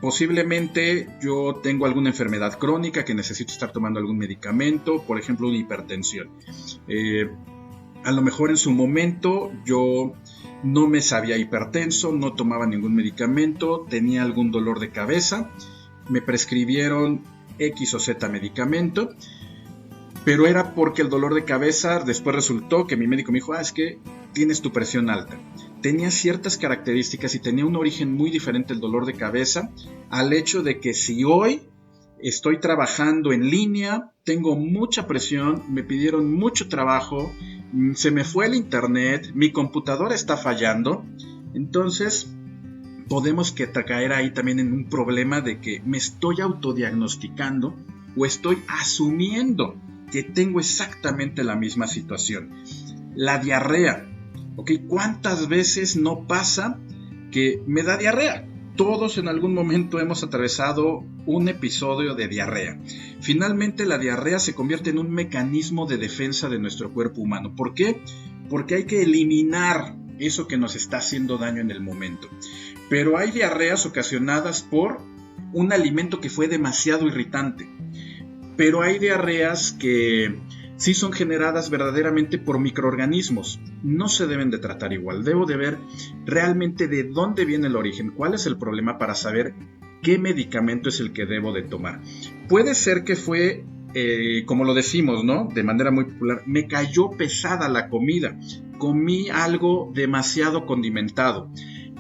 B: Posiblemente yo tengo alguna enfermedad crónica que necesito estar tomando algún medicamento, por ejemplo una hipertensión. A lo mejor en su momento yo no me sabía hipertenso, no tomaba ningún medicamento, tenía algún dolor de cabeza, me prescribieron X o Z medicamento, pero era porque el dolor de cabeza después resultó que mi médico me dijo: es que tienes tu presión alta. Tenía ciertas características y tenía un origen muy diferente el dolor de cabeza al hecho de que si hoy estoy trabajando en línea, tengo mucha presión, me pidieron mucho trabajo, se me fue el internet, mi computadora está fallando, entonces podemos caer ahí también en un problema de que me estoy autodiagnosticando o estoy asumiendo que tengo exactamente la misma situación. La diarrea. ¿Okay? ¿Cuántas veces no pasa que me da diarrea? Todos en algún momento hemos atravesado un episodio de diarrea. Finalmente la diarrea se convierte en un mecanismo de defensa de nuestro cuerpo humano. ¿Por qué? Porque hay que eliminar eso que nos está haciendo daño en el momento. Pero hay diarreas ocasionadas por un alimento que fue demasiado irritante. Pero hay diarreas que sí son generadas verdaderamente por microorganismos. No se deben de tratar igual. Debo de ver realmente de dónde viene el origen, cuál es el problema para saber qué medicamento es el que debo de tomar. Puede ser que fue, como lo decimos, ¿no? De manera muy popular, me cayó pesada la comida. Comí algo demasiado condimentado.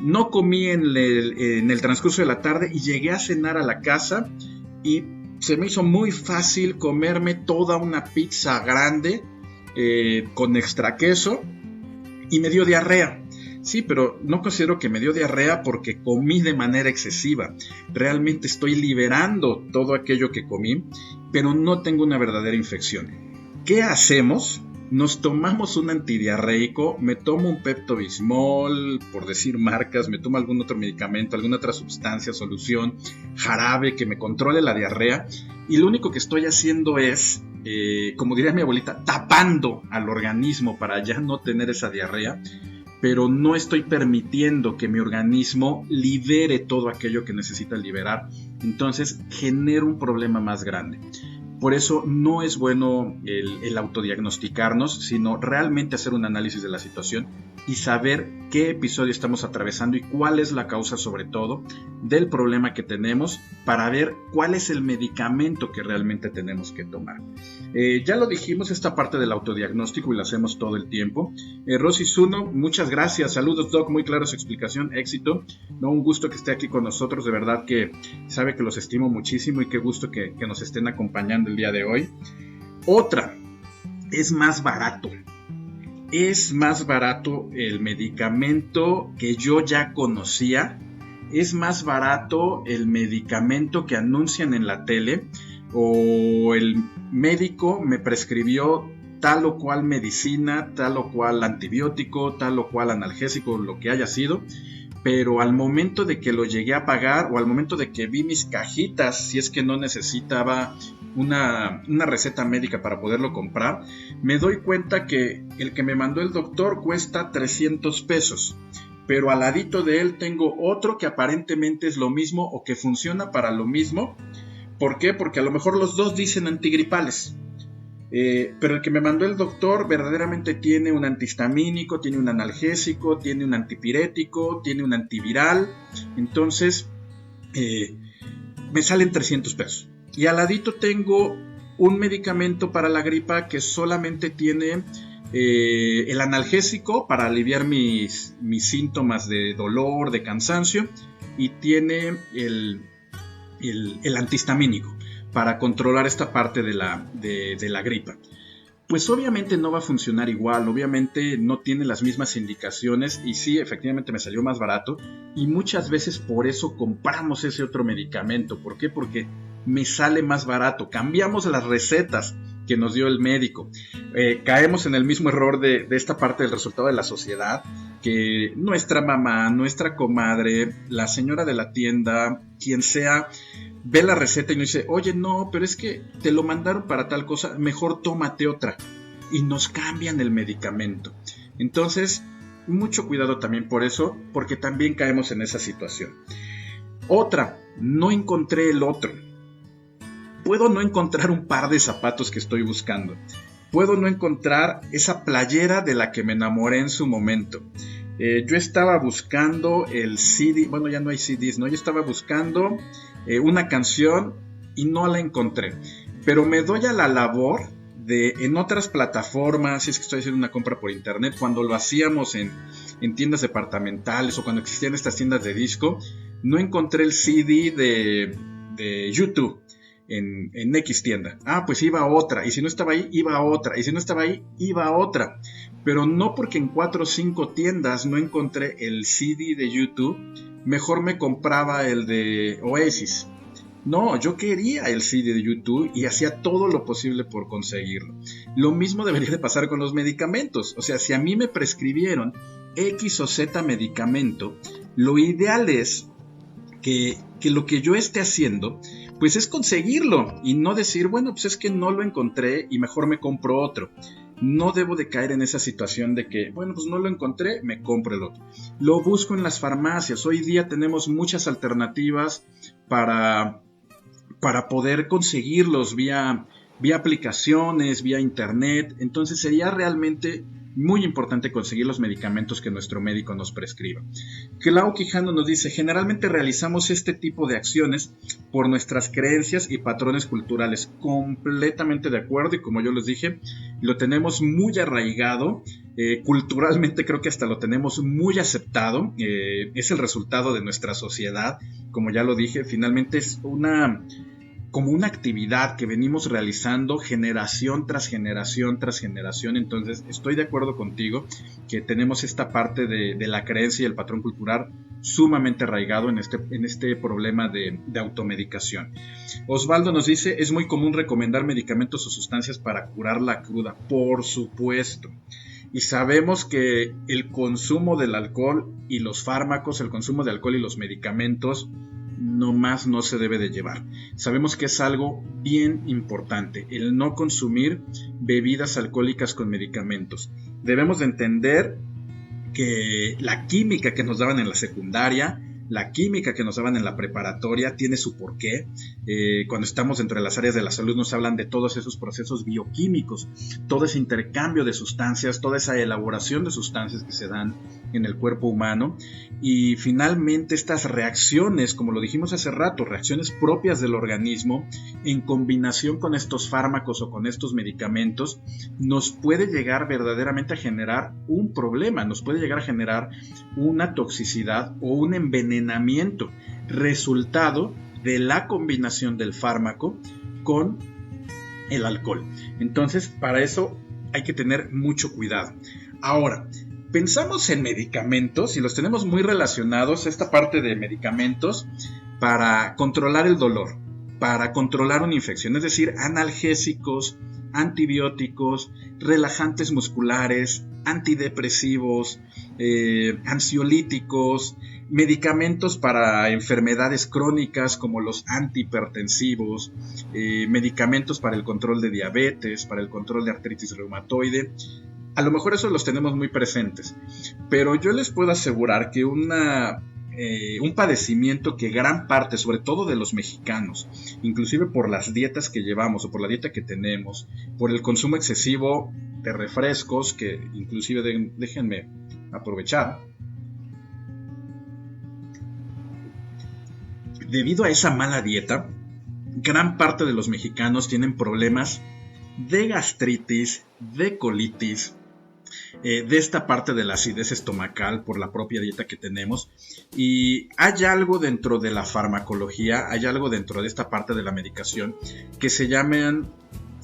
B: No comí en el transcurso de la tarde y llegué a cenar a la casa y se me hizo muy fácil comerme toda una pizza grande con extra queso y me dio diarrea. Sí, pero no considero que me dio diarrea porque comí de manera excesiva. Realmente estoy liberando todo aquello que comí, pero no tengo una verdadera infección. ¿Qué hacemos? Nos tomamos un antidiarreico, me tomo un Pepto-Bismol, por decir marcas, me tomo algún otro medicamento, alguna otra sustancia, solución, jarabe que me controle la diarrea, y lo único que estoy haciendo es, como diría mi abuelita, tapando al organismo para ya no tener esa diarrea, pero no estoy permitiendo que mi organismo libere todo aquello que necesita liberar, entonces genero un problema más grande. Por eso no es bueno el autodiagnosticarnos, sino realmente hacer un análisis de la situación y saber qué episodio estamos atravesando y cuál es la causa, sobre todo, del problema que tenemos, para ver cuál es el medicamento que realmente tenemos que tomar. Ya lo dijimos, esta parte del autodiagnóstico, y lo hacemos todo el tiempo. Rosy Zuno, muchas gracias. Saludos, Doc, muy clara su explicación, éxito. No, un gusto que esté aquí con nosotros, de verdad que sabe que los estimo muchísimo y qué gusto que nos estén acompañando el día de hoy. Otra, es más barato. Es más barato el medicamento que yo ya conocía. Es más barato el medicamento que anuncian en la tele, o el médico me prescribió tal o cual medicina, tal o cual antibiótico, tal o cual analgésico, lo que haya sido, pero al momento de que lo llegué a pagar, o al momento de que vi mis cajitas, si es que no necesitaba una receta médica para poderlo comprar, me doy cuenta que el que me mandó el doctor cuesta 300 pesos, pero al ladito de él tengo otro que aparentemente es lo mismo o que funciona para lo mismo. ¿Por qué? Porque a lo mejor los dos dicen antigripales, pero el que me mandó el doctor verdaderamente tiene un antihistamínico, tiene un analgésico, tiene un antipirético, tiene un antiviral. Entonces me salen 300 pesos. Y al ladito tengo un medicamento para la gripa que solamente tiene el analgésico para aliviar mis síntomas de dolor, de cansancio, y tiene el antihistamínico para controlar esta parte de la gripa. Pues obviamente no va a funcionar igual, obviamente no tiene las mismas indicaciones y sí, efectivamente me salió más barato y muchas veces por eso compramos ese otro medicamento. ¿Por qué? Porque me sale más barato. Cambiamos las recetas que nos dio el médico. Caemos en el mismo error de esta parte del resultado de la sociedad, que nuestra mamá, nuestra comadre, la señora de la tienda, quien sea, ve la receta y nos dice, oye, no, pero es que te lo mandaron para tal cosa, mejor tómate otra. Y nos cambian el medicamento. Entonces, mucho cuidado también por eso, porque también caemos en esa situación. Otra, no encontré el otro. Puedo no encontrar un par de zapatos que estoy buscando. Puedo no encontrar esa playera de la que me enamoré en su momento. Yo estaba buscando el CD, bueno, ya no hay CDs, ¿no? Yo estaba buscando una canción y no la encontré. Pero me doy a la labor de, en otras plataformas, si es que estoy haciendo una compra por internet, cuando lo hacíamos en tiendas departamentales o cuando existían estas tiendas de disco, no encontré el CD de YouTube. En X tienda. Pues iba a otra. Y si no estaba ahí, iba a otra. Y si no estaba ahí, iba a otra. Pero no porque en 4 o 5 tiendas no encontré el CD de YouTube, mejor me compraba el de Oasis. No, yo quería el CD de YouTube y hacía todo lo posible por conseguirlo. Lo mismo debería de pasar con los medicamentos. O sea, si a mí me prescribieron X o Z medicamento, lo ideal es que lo que yo esté haciendo pues es conseguirlo y no decir, bueno, pues es que no lo encontré y mejor me compro otro. No debo de caer en esa situación de que, bueno, pues no lo encontré, me compro el otro. Lo busco en las farmacias. Hoy día tenemos muchas alternativas para poder conseguirlos vía aplicaciones, vía internet. Entonces sería realmente muy importante conseguir los medicamentos que nuestro médico nos prescriba. Clau Quijano nos dice, generalmente realizamos este tipo de acciones por nuestras creencias y patrones culturales. Completamente de acuerdo, y como yo les dije, lo tenemos muy arraigado. Culturalmente creo que hasta lo tenemos muy aceptado. Es el resultado de nuestra sociedad. Como ya lo dije, finalmente es como una actividad que venimos realizando generación tras generación tras generación. Entonces estoy de acuerdo contigo que tenemos esta parte de la creencia y el patrón cultural sumamente arraigado en este problema de automedicación. Osvaldo nos dice, es muy común recomendar medicamentos o sustancias para curar la cruda. Por supuesto. Y sabemos que el consumo del alcohol y los fármacos, el consumo de alcohol y los medicamentos nomás no se debe de llevar. Sabemos que es algo bien importante, el no consumir bebidas alcohólicas con medicamentos. Debemos de entender que la química que nos daban en la secundaria, la química que nos daban en la preparatoria tiene su porqué. Cuando estamos dentro de las áreas de la salud nos hablan de todos esos procesos bioquímicos, todo ese intercambio de sustancias, toda esa elaboración de sustancias que se dan en el cuerpo humano, y finalmente estas reacciones, como lo dijimos hace rato, reacciones propias del organismo en combinación con estos fármacos o con estos medicamentos, nos puede llegar verdaderamente a generar un problema, nos puede llegar a generar una toxicidad o un envenenamiento, resultado de la combinación del fármaco con el alcohol. Entonces, para eso hay que tener mucho cuidado. Ahora, pensamos en medicamentos y los tenemos muy relacionados, esta parte de medicamentos para controlar el dolor, para controlar una infección, es decir, analgésicos, antibióticos, relajantes musculares, antidepresivos, ansiolíticos, medicamentos para enfermedades crónicas como los antihipertensivos, medicamentos para el control de diabetes, para el control de artritis reumatoide. A lo mejor esos los tenemos muy presentes, pero yo les puedo asegurar que un padecimiento que gran parte, sobre todo de los mexicanos, inclusive por las dietas que llevamos o por la dieta que tenemos, por el consumo excesivo de refrescos, que inclusive déjenme aprovechar, debido a esa mala dieta, gran parte de los mexicanos tienen problemas de gastritis, de colitis, de esta parte de la acidez estomacal por la propia dieta que tenemos. Y hay algo dentro de la farmacología, hay algo dentro de esta parte de la medicación que se llaman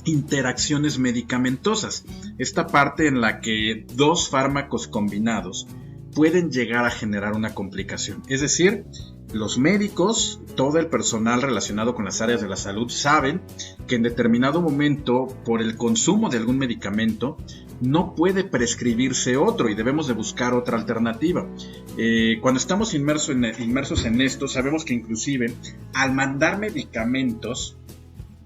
B: interacciones medicamentosas. Esta parte en la que dos fármacos combinados pueden llegar a generar una complicación. Es decir, los médicos, todo el personal relacionado con las áreas de la salud saben que en determinado momento, por el consumo de algún medicamento, no puede prescribirse otro y debemos de buscar otra alternativa. Cuando estamos inmersos en esto, sabemos que inclusive al mandar medicamentos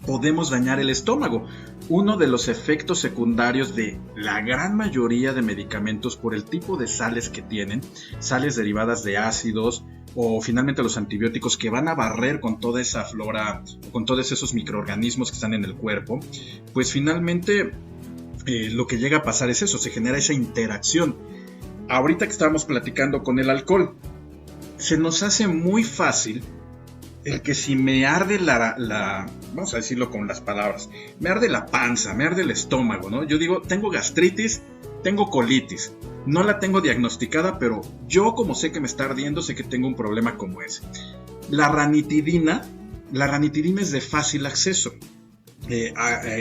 B: podemos dañar el estómago. Uno de los efectos secundarios de la gran mayoría de medicamentos, por el tipo de sales que tienen, sales derivadas de ácidos o finalmente los antibióticos que van a barrer con toda esa flora, con todos esos microorganismos que están en el cuerpo, pues finalmente lo que llega a pasar es eso, se genera esa interacción. Ahorita que estábamos platicando con el alcohol, se nos hace muy fácil el que si me arde vamos a decirlo con las palabras, me arde la panza, me arde el estómago, ¿no? Yo digo, tengo gastritis, tengo colitis, no la tengo diagnosticada, pero yo como sé que me está ardiendo, sé que tengo un problema como ese. La ranitidina es de fácil acceso.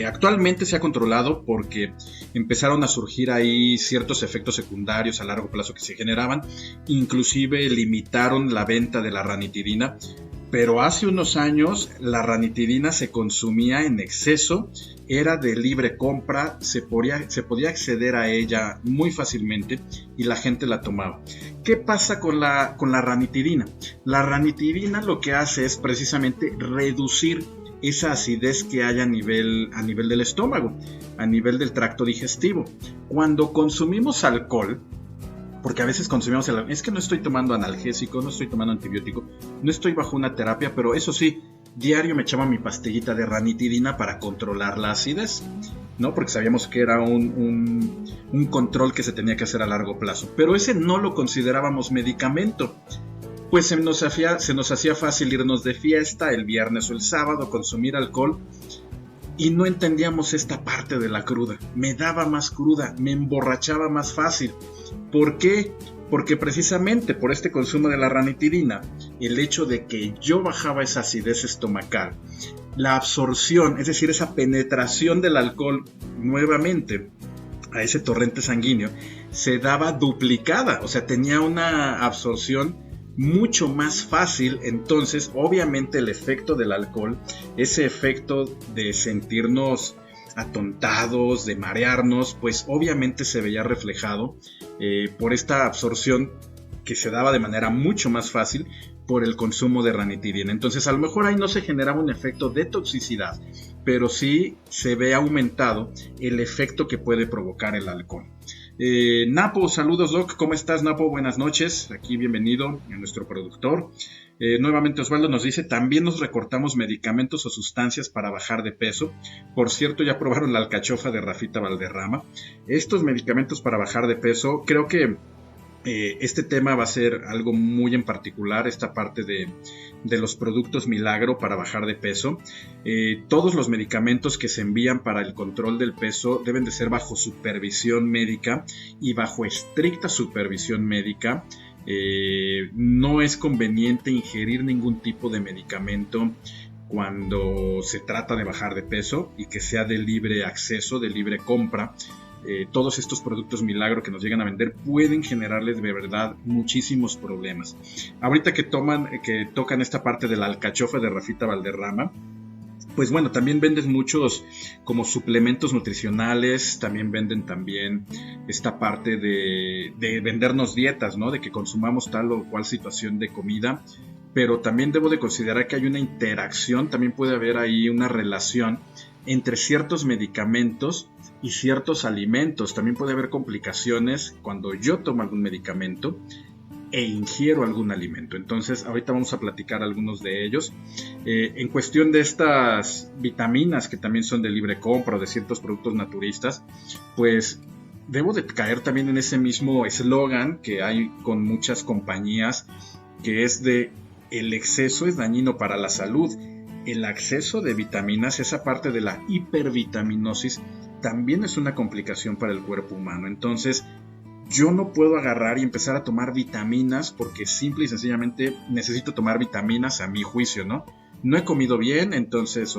B: Actualmente se ha controlado porque empezaron a surgir ahí ciertos efectos secundarios a largo plazo que se generaban, inclusive limitaron la venta de la ranitidina, pero hace unos años la ranitidina se consumía en exceso, era de libre compra, se podía acceder a ella muy fácilmente y la gente la tomaba. ¿Qué pasa con la ranitidina? La ranitidina lo que hace es precisamente reducir esa acidez que hay a nivel del estómago, a nivel del tracto digestivo. Cuando consumimos alcohol, porque a veces consumimos es que no estoy tomando analgésico, no estoy tomando antibiótico, no estoy bajo una terapia, pero eso sí, diario me echaba mi pastillita de ranitidina para controlar la acidez, ¿no? Porque sabíamos que era un control que se tenía que hacer a largo plazo, pero ese no lo considerábamos medicamento. Pues se nos hacía fácil irnos de fiesta el viernes o el sábado, consumir alcohol y no entendíamos esta parte de la cruda. Me daba más cruda, me emborrachaba más fácil. ¿Por qué? Porque precisamente por este consumo de la ranitidina, el hecho de que yo bajaba esa acidez estomacal, la absorción, es decir, esa penetración del alcohol nuevamente a ese torrente sanguíneo, se daba duplicada, o sea, tenía una absorción mucho más fácil. Entonces obviamente el efecto del alcohol, ese efecto de sentirnos atontados, de marearnos, pues obviamente se veía reflejado por esta absorción que se daba de manera mucho más fácil por el consumo de ranitidina. Entonces a lo mejor ahí no se generaba un efecto de toxicidad, pero sí se ve aumentado el efecto que puede provocar el alcohol. Napo, saludos Doc, ¿cómo estás Napo? Buenas noches, aquí bienvenido a nuestro productor. Nuevamente Osvaldo nos dice, también nos recortamos medicamentos o sustancias para bajar de peso. Por cierto, ya probaron la alcachofa de Rafita Valderrama. Estos medicamentos para bajar de peso, creo que este tema va a ser algo muy en particular, esta parte de los productos milagro para bajar de peso. Todos los medicamentos que se envían para el control del peso deben de ser bajo supervisión médica y bajo estricta supervisión médica. No es conveniente ingerir ningún tipo de medicamento cuando se trata de bajar de peso y que sea de libre acceso, de libre compra. Todos estos productos milagro que nos llegan a vender pueden generarles de verdad muchísimos problemas. Ahorita que tocan esta parte de la alcachofa de Rafita Valderrama, pues bueno, también venden muchos como suplementos nutricionales, también venden esta parte de vendernos dietas, ¿no? De que consumamos tal o cual situación de comida, pero también debo de considerar que hay una interacción, también puede haber ahí una relación entre ciertos medicamentos y ciertos alimentos. También puede haber complicaciones cuando yo tomo algún medicamento e ingiero algún alimento. Entonces ahorita vamos a platicar algunos de ellos. En cuestión de estas vitaminas que también son de libre compra o de ciertos productos naturistas, pues debo de caer también en ese mismo eslogan que hay con muchas compañías, que es de el exceso es dañino para la salud. el acceso de vitaminas, esa parte de la hipervitaminosis, también es una complicación para el cuerpo humano. Entonces, yo no puedo agarrar y empezar a tomar vitaminas porque simple y sencillamente necesito tomar vitaminas a mi juicio, ¿no? No he comido bien, entonces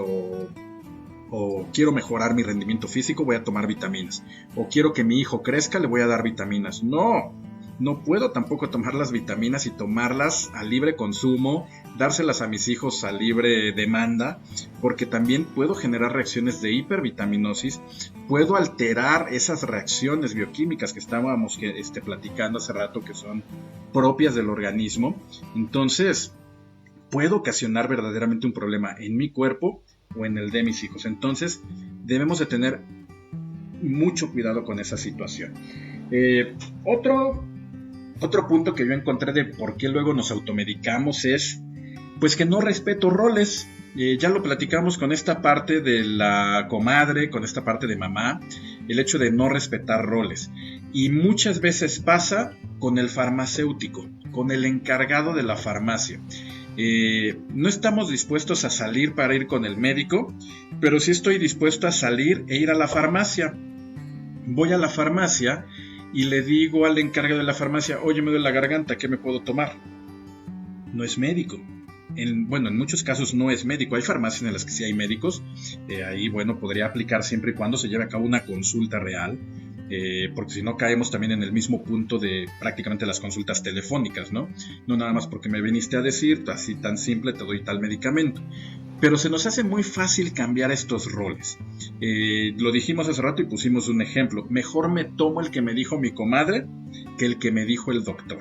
B: o quiero mejorar mi rendimiento físico, voy a tomar vitaminas. O quiero que mi hijo crezca, le voy a dar vitaminas. No puedo tampoco tomar las vitaminas y tomarlas a libre consumo, dárselas a mis hijos a libre demanda, porque también puedo generar reacciones de hipervitaminosis, puedo alterar esas reacciones bioquímicas que estábamos platicando hace rato, que son propias del organismo. Entonces, puedo ocasionar verdaderamente un problema en mi cuerpo o en el de mis hijos. Entonces, debemos de tener mucho cuidado con esa situación. Otro punto que yo encontré de por qué luego nos automedicamos es pues que no respeto roles. Ya lo platicamos con esta parte de la comadre, con esta parte de mamá, el hecho de no respetar roles. Y muchas veces pasa con el farmacéutico, con el encargado de la farmacia. No estamos dispuestos a salir para ir con el médico, pero sí estoy dispuesto a salir e ir a la farmacia. Voy a la farmacia y le digo al encargado de la farmacia, oye, me duele la garganta, ¿qué me puedo tomar? No es médico. En muchos casos no es médico. Hay farmacias en las que sí hay médicos. Ahí, podría aplicar siempre y cuando se lleve a cabo una consulta real. Porque si no caemos también en el mismo punto de prácticamente las consultas telefónicas, ¿no? No nada más porque me viniste a decir, así tan simple, te doy tal medicamento. Pero se nos hace muy fácil cambiar estos roles. Lo dijimos hace rato y pusimos un ejemplo. Mejor me tomo el que me dijo mi comadre que el que me dijo el doctor.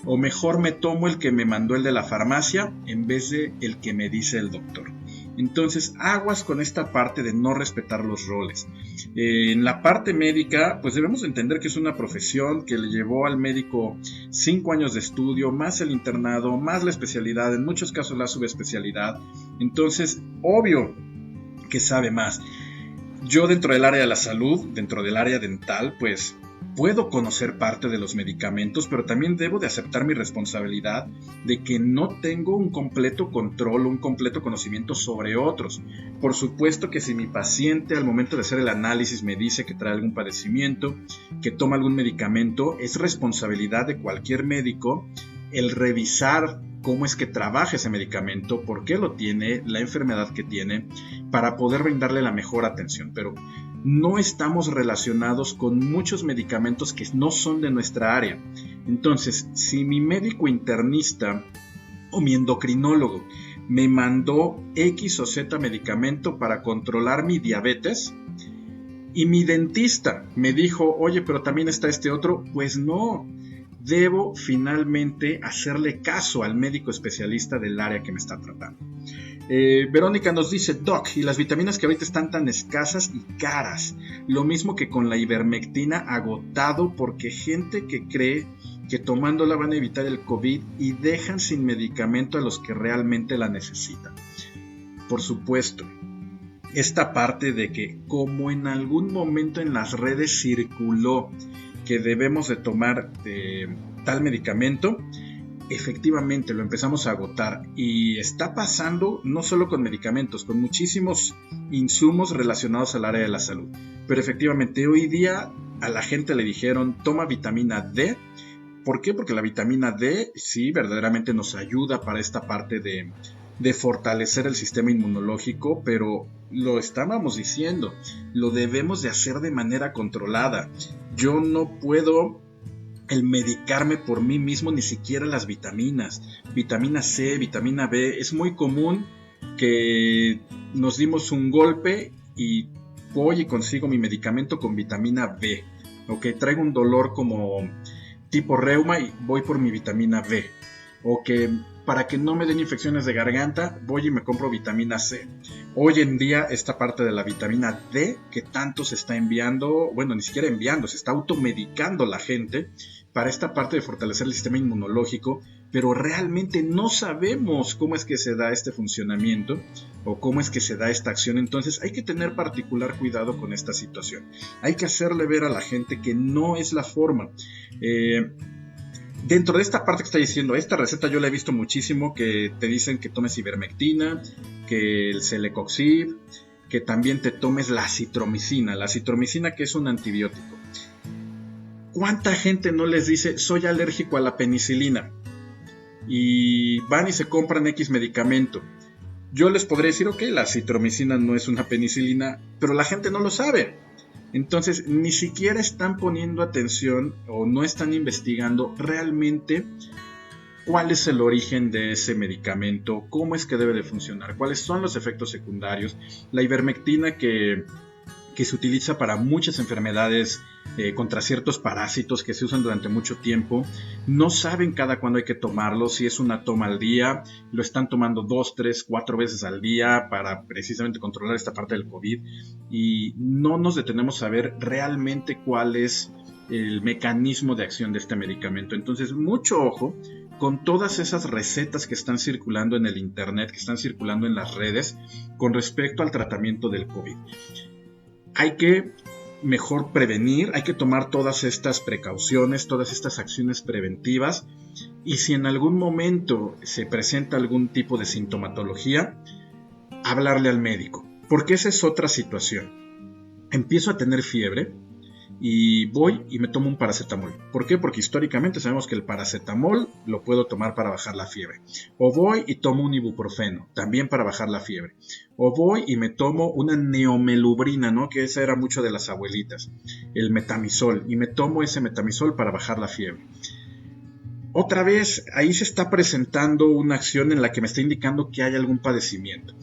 B: O mejor me tomo el que me mandó el de la farmacia en vez de el que me dice el doctor. Entonces, aguas con esta parte de no respetar los roles. En la parte médica, pues debemos entender que es una profesión que le llevó al médico 5 años de estudio, más el internado, más la especialidad, en muchos casos la subespecialidad. Entonces, obvio que sabe más. Yo dentro del área de la salud, dentro del área dental, pues puedo conocer parte de los medicamentos, pero también debo de aceptar mi responsabilidad de que no tengo un completo control o un completo conocimiento sobre otros. Por supuesto que si mi paciente al momento de hacer el análisis me dice que trae algún padecimiento, que toma algún medicamento, es responsabilidad de cualquier médico el revisar cómo es que trabaja ese medicamento, por qué lo tiene, la enfermedad que tiene, para poder brindarle la mejor atención. Pero no estamos relacionados con muchos medicamentos que no son de nuestra área. Entonces, si mi médico internista o mi endocrinólogo me mandó X o Z medicamento para controlar mi diabetes y mi dentista me dijo, oye, pero también está este otro, pues no. Debo finalmente hacerle caso al médico especialista del área que me está tratando. Verónica nos dice, Doc, y las vitaminas que ahorita están tan escasas y caras. Lo mismo que con la ivermectina, agotado porque gente que cree que tomándola van a evitar el COVID y dejan sin medicamento a los que realmente la necesitan. Por supuesto, esta parte de que como en algún momento en las redes circuló que debemos de tomar tal medicamento, efectivamente lo empezamos a agotar y está pasando no solo con medicamentos, con muchísimos insumos relacionados al área de la salud. Pero efectivamente hoy día a la gente le dijeron toma vitamina D. ¿Por qué? Porque la vitamina D sí verdaderamente nos ayuda para esta parte de fortalecer el sistema inmunológico, pero lo estábamos diciendo, lo debemos de hacer de manera controlada. Yo no puedo el medicarme por mí mismo, ni siquiera las vitaminas, vitamina C, vitamina B. Es muy común que nos dimos un golpe y voy y consigo mi medicamento con vitamina B. Ok, traigo un dolor como tipo reuma y voy por mi vitamina B. O que para que no me den infecciones de garganta, voy y me compro vitamina C. Hoy en día esta parte de la vitamina D que tanto se está enviando, bueno, ni siquiera enviando, se está automedicando la gente para esta parte de fortalecer el sistema inmunológico, pero realmente no sabemos cómo es que se da este funcionamiento o cómo es que se da esta acción. Entonces hay que tener particular cuidado con esta situación. Hay que hacerle ver a la gente que no es la forma. Dentro de esta parte que está diciendo, esta receta yo la he visto muchísimo, que te dicen que tomes ivermectina, que el celecoxib, que también te tomes la citromicina que es un antibiótico. ¿Cuánta gente no les dice soy alérgico a la penicilina? Y van y se compran X medicamento. Yo les podría decir, ok, la citromicina no es una penicilina, pero la gente no lo sabe. Entonces, ni siquiera están poniendo atención o no están investigando realmente cuál es el origen de ese medicamento, cómo es que debe de funcionar, cuáles son los efectos secundarios. La ivermectina que se utiliza para muchas enfermedades contra ciertos parásitos que se usan durante mucho tiempo, no saben cada cuándo hay que tomarlo, si es una toma al día, lo están tomando 2, 3, 4 veces al día para precisamente controlar esta parte del COVID, y no nos detenemos a ver realmente cuál es el mecanismo de acción de este medicamento. Entonces, mucho ojo con todas esas recetas que están circulando en el internet, que están circulando en las redes con respecto al tratamiento del COVID. Hay que mejor prevenir, hay que tomar todas estas precauciones, todas estas acciones preventivas, y si en algún momento se presenta algún tipo de sintomatología, hablarle al médico, porque esa es otra situación. Empiezo a tener fiebre y voy y me tomo un paracetamol. ¿Por qué? Porque históricamente sabemos que el paracetamol lo puedo tomar para bajar la fiebre. O voy y tomo un ibuprofeno, también para bajar la fiebre. O voy y me tomo una neomelubrina, ¿no? Que esa era mucho de las abuelitas. El metamizol. Y me tomo ese metamizol para bajar la fiebre. Otra vez, ahí se está presentando una acción en la que me está indicando que hay algún padecimiento.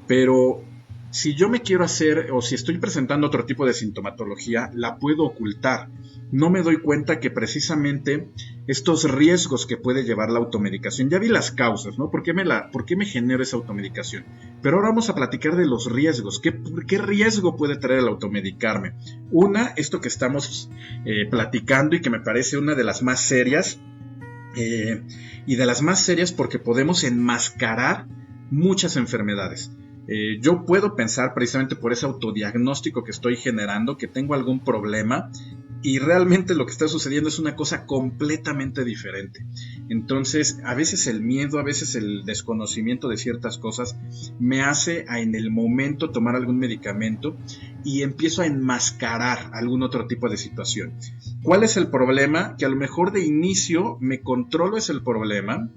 B: Pero si yo me quiero hacer, o si estoy presentando otro tipo de sintomatología, la puedo ocultar. No me doy cuenta que precisamente estos riesgos que puede llevar la automedicación, ya vi las causas, ¿no? ¿Por qué me genero esa automedicación? Pero ahora vamos a platicar de los riesgos. ¿Qué riesgo puede traer el automedicarme? Esto que estamos platicando y que me parece una de las más serias, y de las más serias porque podemos enmascarar muchas enfermedades. Yo puedo pensar precisamente por ese autodiagnóstico que estoy generando que tengo algún problema y realmente lo que está sucediendo es una cosa completamente diferente. Entonces, a veces el miedo, a veces el desconocimiento de ciertas cosas me hace en el momento tomar algún medicamento y empiezo a enmascarar algún otro tipo de situación. ¿Cuál es el problema? Que a lo mejor de inicio me controlo es el problema,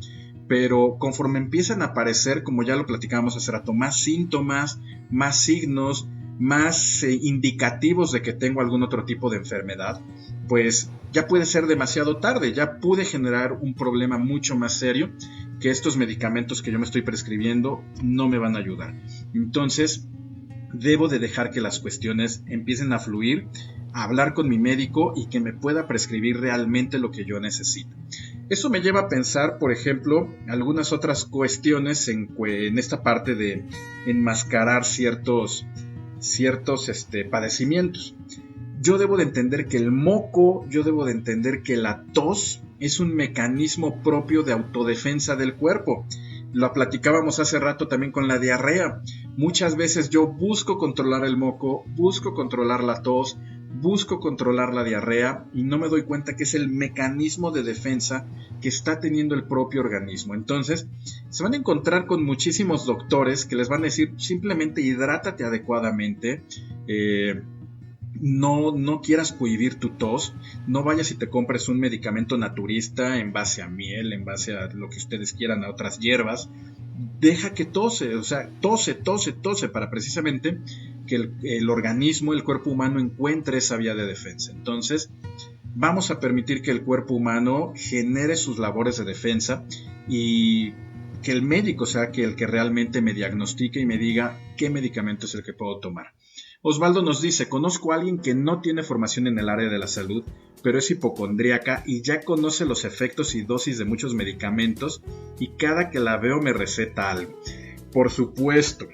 B: pero conforme empiezan a aparecer, como ya lo platicábamos hace rato, más síntomas, más signos, más indicativos de que tengo algún otro tipo de enfermedad, pues ya puede ser demasiado tarde, ya pude generar un problema mucho más serio que estos medicamentos que yo me estoy prescribiendo no me van a ayudar. Entonces, debo de dejar que las cuestiones empiecen a fluir, a hablar con mi médico y que me pueda prescribir realmente lo que yo necesito. Eso me lleva a pensar, por ejemplo, algunas otras cuestiones en esta parte de enmascarar ciertos padecimientos. Yo debo de entender que el moco, yo debo de entender que la tos es un mecanismo propio de autodefensa del cuerpo. Lo platicábamos hace rato también con la diarrea. Muchas veces yo busco controlar el moco, busco controlar la tos, busco controlar la diarrea y no me doy cuenta que es el mecanismo de defensa que está teniendo el propio organismo. Entonces, se van a encontrar con muchísimos doctores que les van a decir simplemente hidrátate adecuadamente, no quieras cohibir tu tos, no vayas y te compres un medicamento naturista en base a miel, en base a lo que ustedes quieran, a otras hierbas. Deja que tose para precisamente que el organismo, el cuerpo humano encuentre esa vía de defensa. Entonces, vamos a permitir que el cuerpo humano genere sus labores de defensa y que el médico sea el que realmente me diagnostique y me diga qué medicamento es el que puedo tomar. Osvaldo nos dice, conozco a alguien que no tiene formación en el área de la salud, pero es hipocondríaca y ya conoce los efectos y dosis de muchos medicamentos y cada que la veo me receta algo. Por supuesto,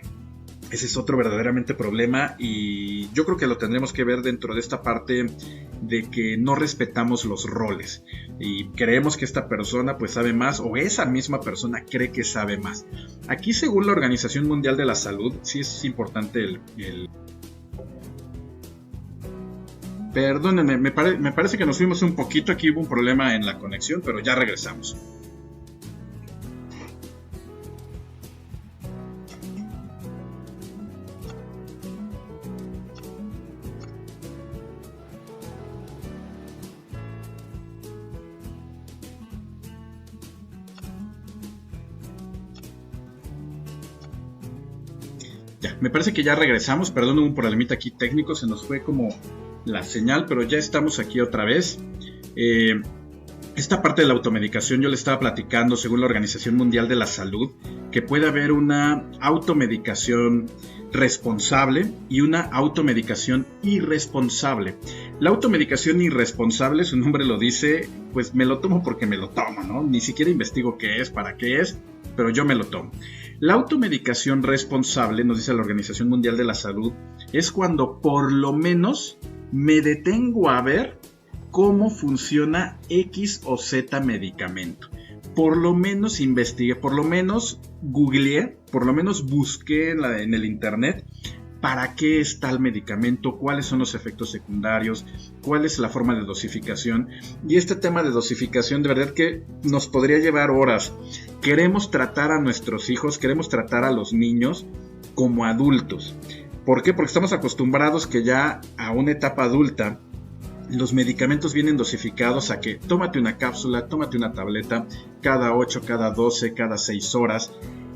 B: ese es otro verdaderamente problema y yo creo que lo tendremos que ver dentro de esta parte de que no respetamos los roles y creemos que esta persona pues sabe más o esa misma persona cree que sabe más. Aquí, según la Organización Mundial de la Salud, sí es importante Perdónenme, me parece que nos fuimos un poquito, aquí hubo un problema en la conexión, pero ya regresamos. Ya, me parece que ya regresamos, perdón, hubo un problemita aquí técnico, se nos fue como la señal, pero ya estamos aquí otra vez. Esta parte de la automedicación yo le estaba platicando, según la Organización Mundial de la Salud, que puede haber una automedicación responsable y una automedicación irresponsable. La automedicación irresponsable, su nombre lo dice, pues me lo tomo porque me lo tomo, ¿no? Ni siquiera investigo qué es, para qué es, pero yo me lo tomo. La automedicación responsable, nos dice la Organización Mundial de la Salud, es cuando por lo menos me detengo a ver cómo funciona X o Z medicamento. Por lo menos investigué, por lo menos googleé, por lo menos busqué en el internet para qué está el medicamento, cuáles son los efectos secundarios, cuál es la forma de dosificación. Y este tema de dosificación de verdad que nos podría llevar horas. Queremos tratar a nuestros hijos, queremos tratar a los niños como adultos. ¿Por qué? Porque estamos acostumbrados que ya a una etapa adulta los medicamentos vienen dosificados a que tómate una cápsula, tómate una tableta cada 8, cada 12, cada 6 horas.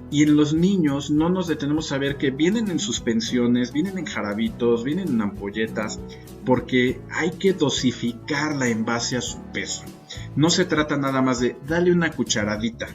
B: Y en los niños no nos detenemos a ver que vienen en suspensiones, vienen en jarabitos, vienen en ampolletas, porque hay que dosificarla en base a su peso. No se trata nada más de dale una cucharadita.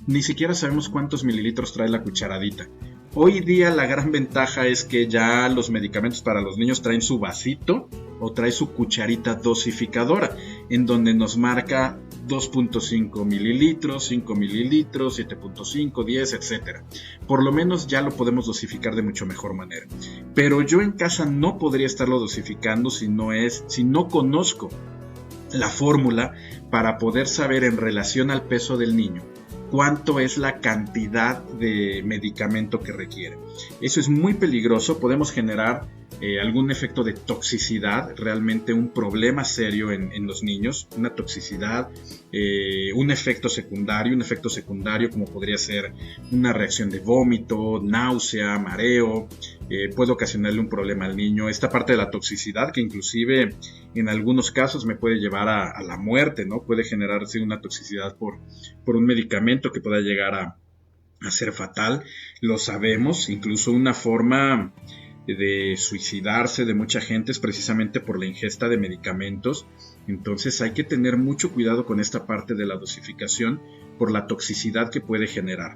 B: Ni siquiera sabemos cuántos mililitros trae la cucharadita. Hoy día la gran ventaja es que ya los medicamentos para los niños traen su vasito o trae su cucharita dosificadora, en donde nos marca 2.5 mililitros, 5 mililitros, 7.5, 10, etc. Por lo menos ya lo podemos dosificar de mucho mejor manera. Pero yo en casa no podría estarlo dosificando si no conozco la fórmula para poder saber en relación al peso del niño cuánto es la cantidad de medicamento que requiere. Eso es muy peligroso, podemos generar algún efecto de toxicidad, realmente un problema serio en los niños, una toxicidad, un efecto secundario como podría ser una reacción de vómito, náusea, mareo, puede ocasionarle un problema al niño. Esta parte de la toxicidad que inclusive en algunos casos me puede llevar a la muerte, ¿no? Puede generarse una toxicidad por un medicamento que pueda llegar a ser fatal, lo sabemos, incluso una forma de suicidarse de mucha gente es precisamente por la ingesta de medicamentos. Entonces hay que tener mucho cuidado con esta parte de la dosificación por la toxicidad que puede generar.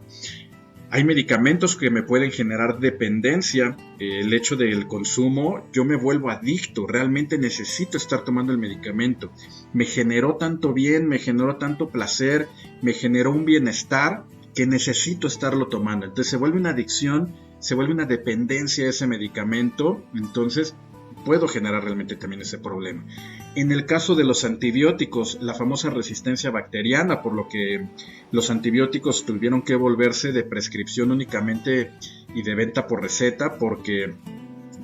B: Hay medicamentos que me pueden generar dependencia, el hecho del consumo, yo me vuelvo adicto, realmente necesito estar tomando el medicamento. Me generó tanto bien, me generó tanto placer, me generó un bienestar que necesito estarlo tomando. Entonces se vuelve una adicción, se vuelve una dependencia a ese medicamento, entonces puedo generar realmente también ese problema. En el caso de los antibióticos, la famosa resistencia bacteriana, por lo que los antibióticos tuvieron que volverse de prescripción únicamente y de venta por receta, porque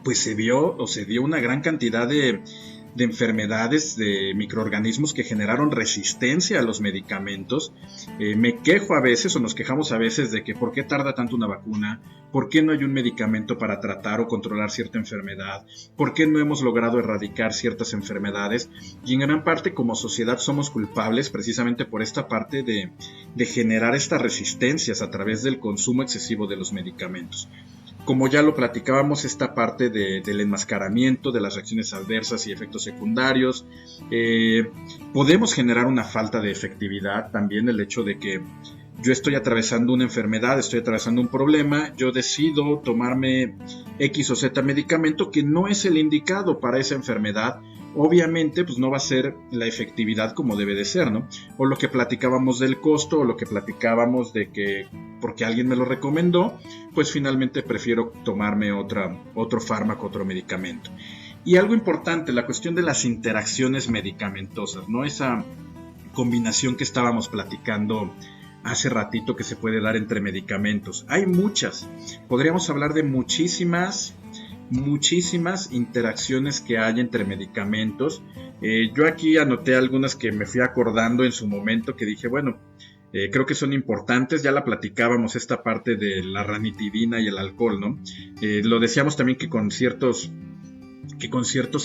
B: pues se dio una gran cantidad de enfermedades, de microorganismos que generaron resistencia a los medicamentos. Me quejo a veces, o nos quejamos a veces, de que ¿por qué tarda tanto una vacuna? ¿Por qué no hay un medicamento para tratar o controlar cierta enfermedad? ¿Por qué no hemos logrado erradicar ciertas enfermedades? Y en gran parte como sociedad somos culpables precisamente por esta parte de generar estas resistencias a través del consumo excesivo de los medicamentos. Como ya lo platicábamos, esta parte del enmascaramiento, de las reacciones adversas y efectos secundarios, podemos generar una falta de efectividad. También el hecho de que yo estoy atravesando una enfermedad, estoy atravesando un problema, yo decido tomarme X o Z medicamento que no es el indicado para esa enfermedad. Obviamente pues no va a ser la efectividad como debe de ser, ¿no? O lo que platicábamos del costo, o lo que platicábamos de que porque alguien me lo recomendó, pues finalmente prefiero tomarme otro fármaco, otro medicamento. Y algo importante, la cuestión de las interacciones medicamentosas, ¿no? Esa combinación que estábamos platicando hace ratito que se puede dar entre medicamentos. Hay muchas, podríamos hablar de muchísimas muchísimas interacciones que hay entre medicamentos. Yo aquí anoté algunas que me fui acordando en su momento, que dije, bueno, creo que son importantes. Ya la platicábamos, esta parte de la ranitidina y el alcohol, ¿no? Lo decíamos también que con ciertos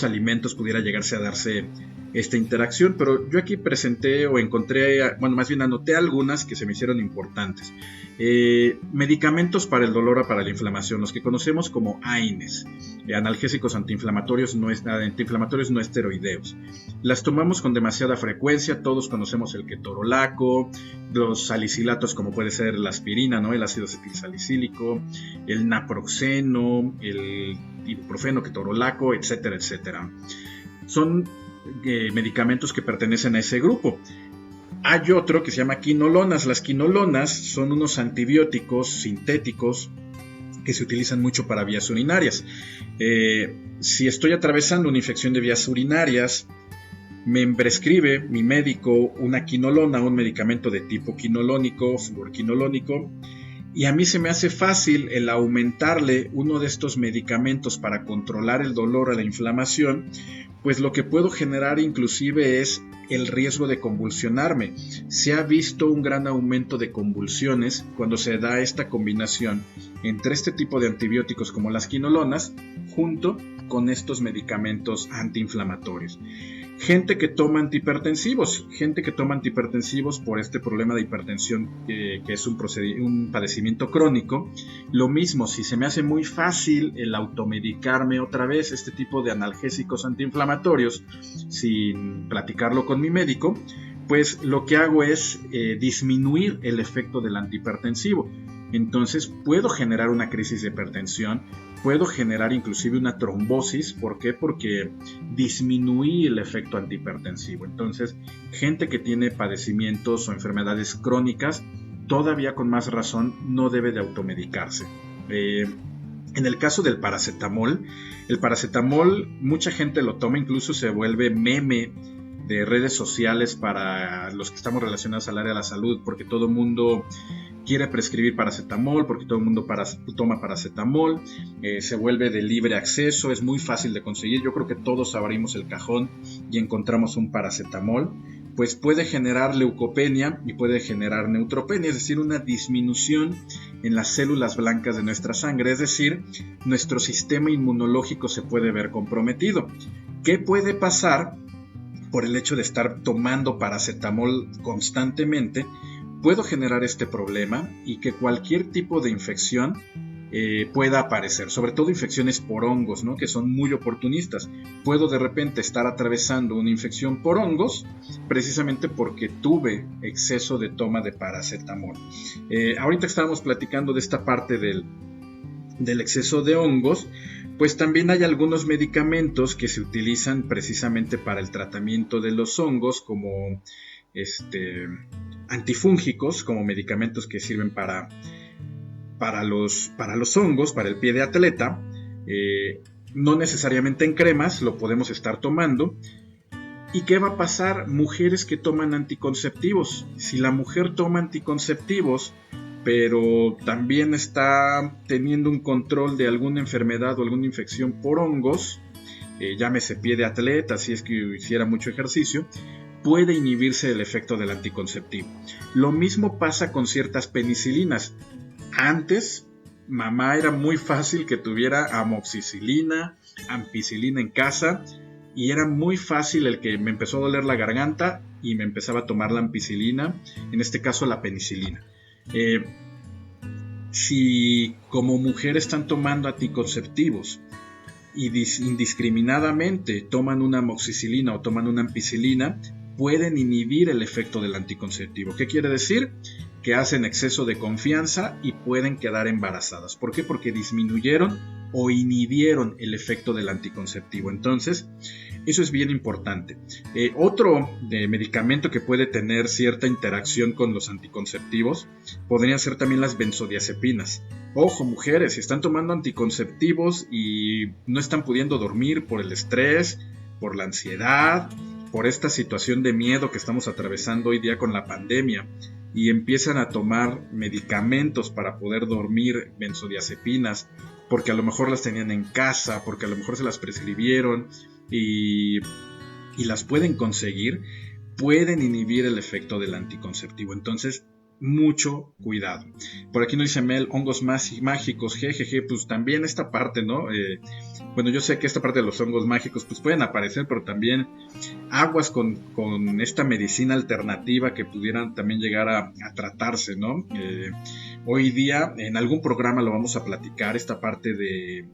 B: alimentos pudiera llegarse a darse esta interacción, pero yo aquí presenté o encontré, bueno, más bien anoté algunas que se me hicieron importantes. Medicamentos para el dolor o para la inflamación, los que conocemos como AINES, analgésicos antiinflamatorios no esteroideos. Las tomamos con demasiada frecuencia. Todos conocemos el ketorolaco, los salicilatos como puede ser la aspirina, ¿no? El ácido acetilsalicílico, el naproxeno, el ibuprofeno, ketorolaco, etcétera, etcétera. Son medicamentos que pertenecen a ese grupo. Hay otro que se llama quinolonas. Las quinolonas son unos antibióticos sintéticos que se utilizan mucho para vías urinarias. Si estoy atravesando una infección de vías urinarias, me prescribe mi médico una quinolona, un medicamento de tipo quinolonico, fluorquinolónico, y a mí se me hace fácil el aumentarle uno de estos medicamentos para controlar el dolor o la inflamación, pues lo que puedo generar inclusive es el riesgo de convulsionarme. Se ha visto un gran aumento de convulsiones cuando se da esta combinación entre este tipo de antibióticos como las quinolonas junto con estos medicamentos antiinflamatorios. Gente que toma antihipertensivos por este problema de hipertensión que es un padecimiento crónico. Lo mismo, si se me hace muy fácil el automedicarme otra vez este tipo de analgésicos antiinflamatorios sin platicarlo con mi médico, pues lo que hago es disminuir el efecto del antihipertensivo. Entonces puedo generar una crisis de hipertensión, puedo generar inclusive una trombosis. ¿Por qué? Porque disminuí el efecto antihipertensivo. Entonces, gente que tiene padecimientos o enfermedades crónicas, todavía con más razón no debe de automedicarse. En el caso del paracetamol, el paracetamol mucha gente lo toma, incluso se vuelve meme de redes sociales para los que estamos relacionados al área de la salud, porque todo el mundo quiere prescribir paracetamol, porque todo el mundo toma paracetamol, se vuelve de libre acceso, es muy fácil de conseguir. Yo creo que todos abrimos el cajón y encontramos un paracetamol. Pues puede generar leucopenia y puede generar neutropenia, es decir, una disminución en las células blancas de nuestra sangre, es decir, nuestro sistema inmunológico se puede ver comprometido. ¿Qué puede pasar por el hecho de estar tomando paracetamol constantemente? Puedo generar este problema y que cualquier tipo de infección pueda aparecer, sobre todo infecciones por hongos, ¿no? Que son muy oportunistas. Puedo de repente estar atravesando una infección por hongos precisamente porque tuve exceso de toma de paracetamol. Ahorita estábamos platicando de esta parte del exceso de hongos. Pues también hay algunos medicamentos que se utilizan precisamente para el tratamiento de los hongos, como antifúngicos, como medicamentos que sirven para los hongos, para el pie de atleta. No necesariamente en cremas, lo podemos estar tomando. ¿Y qué va a pasar? Mujeres que toman anticonceptivos. Si la mujer toma anticonceptivos, pero también está teniendo un control de alguna enfermedad o alguna infección por hongos, llámese pie de atleta, si es que hiciera mucho ejercicio, puede inhibirse el efecto del anticonceptivo. Lo mismo pasa con ciertas penicilinas. Antes, mamá era muy fácil que tuviera amoxicilina, ampicilina en casa, y era muy fácil el que me empezó a doler la garganta y me empezaba a tomar la ampicilina, en este caso la penicilina. Si como mujer están tomando anticonceptivos y indiscriminadamente toman una amoxicilina o toman una ampicilina, pueden inhibir el efecto del anticonceptivo. ¿Qué quiere decir? Que hacen exceso de confianza y pueden quedar embarazadas. ¿Por qué? Porque disminuyeron o inhibieron el efecto del anticonceptivo. Entonces, eso es bien importante. Otro medicamento que puede tener cierta interacción con los anticonceptivos podrían ser también las benzodiazepinas. Ojo, mujeres, si están tomando anticonceptivos y no están pudiendo dormir por el estrés, por la ansiedad, por esta situación de miedo que estamos atravesando hoy día con la pandemia, y empiezan a tomar medicamentos para poder dormir, benzodiazepinas porque a lo mejor las tenían en casa, porque a lo mejor se las prescribieron y las pueden conseguir, pueden inhibir el efecto del anticonceptivo. Entonces, mucho cuidado. Por aquí nos dice Mel, hongos mágicos, jejeje, pues también esta parte, ¿no? Bueno, yo sé que esta parte de los hongos mágicos pues pueden aparecer, pero también aguas con esta medicina alternativa que pudieran también llegar a tratarse, ¿no? Hoy día en algún programa lo vamos a platicar, esta parte de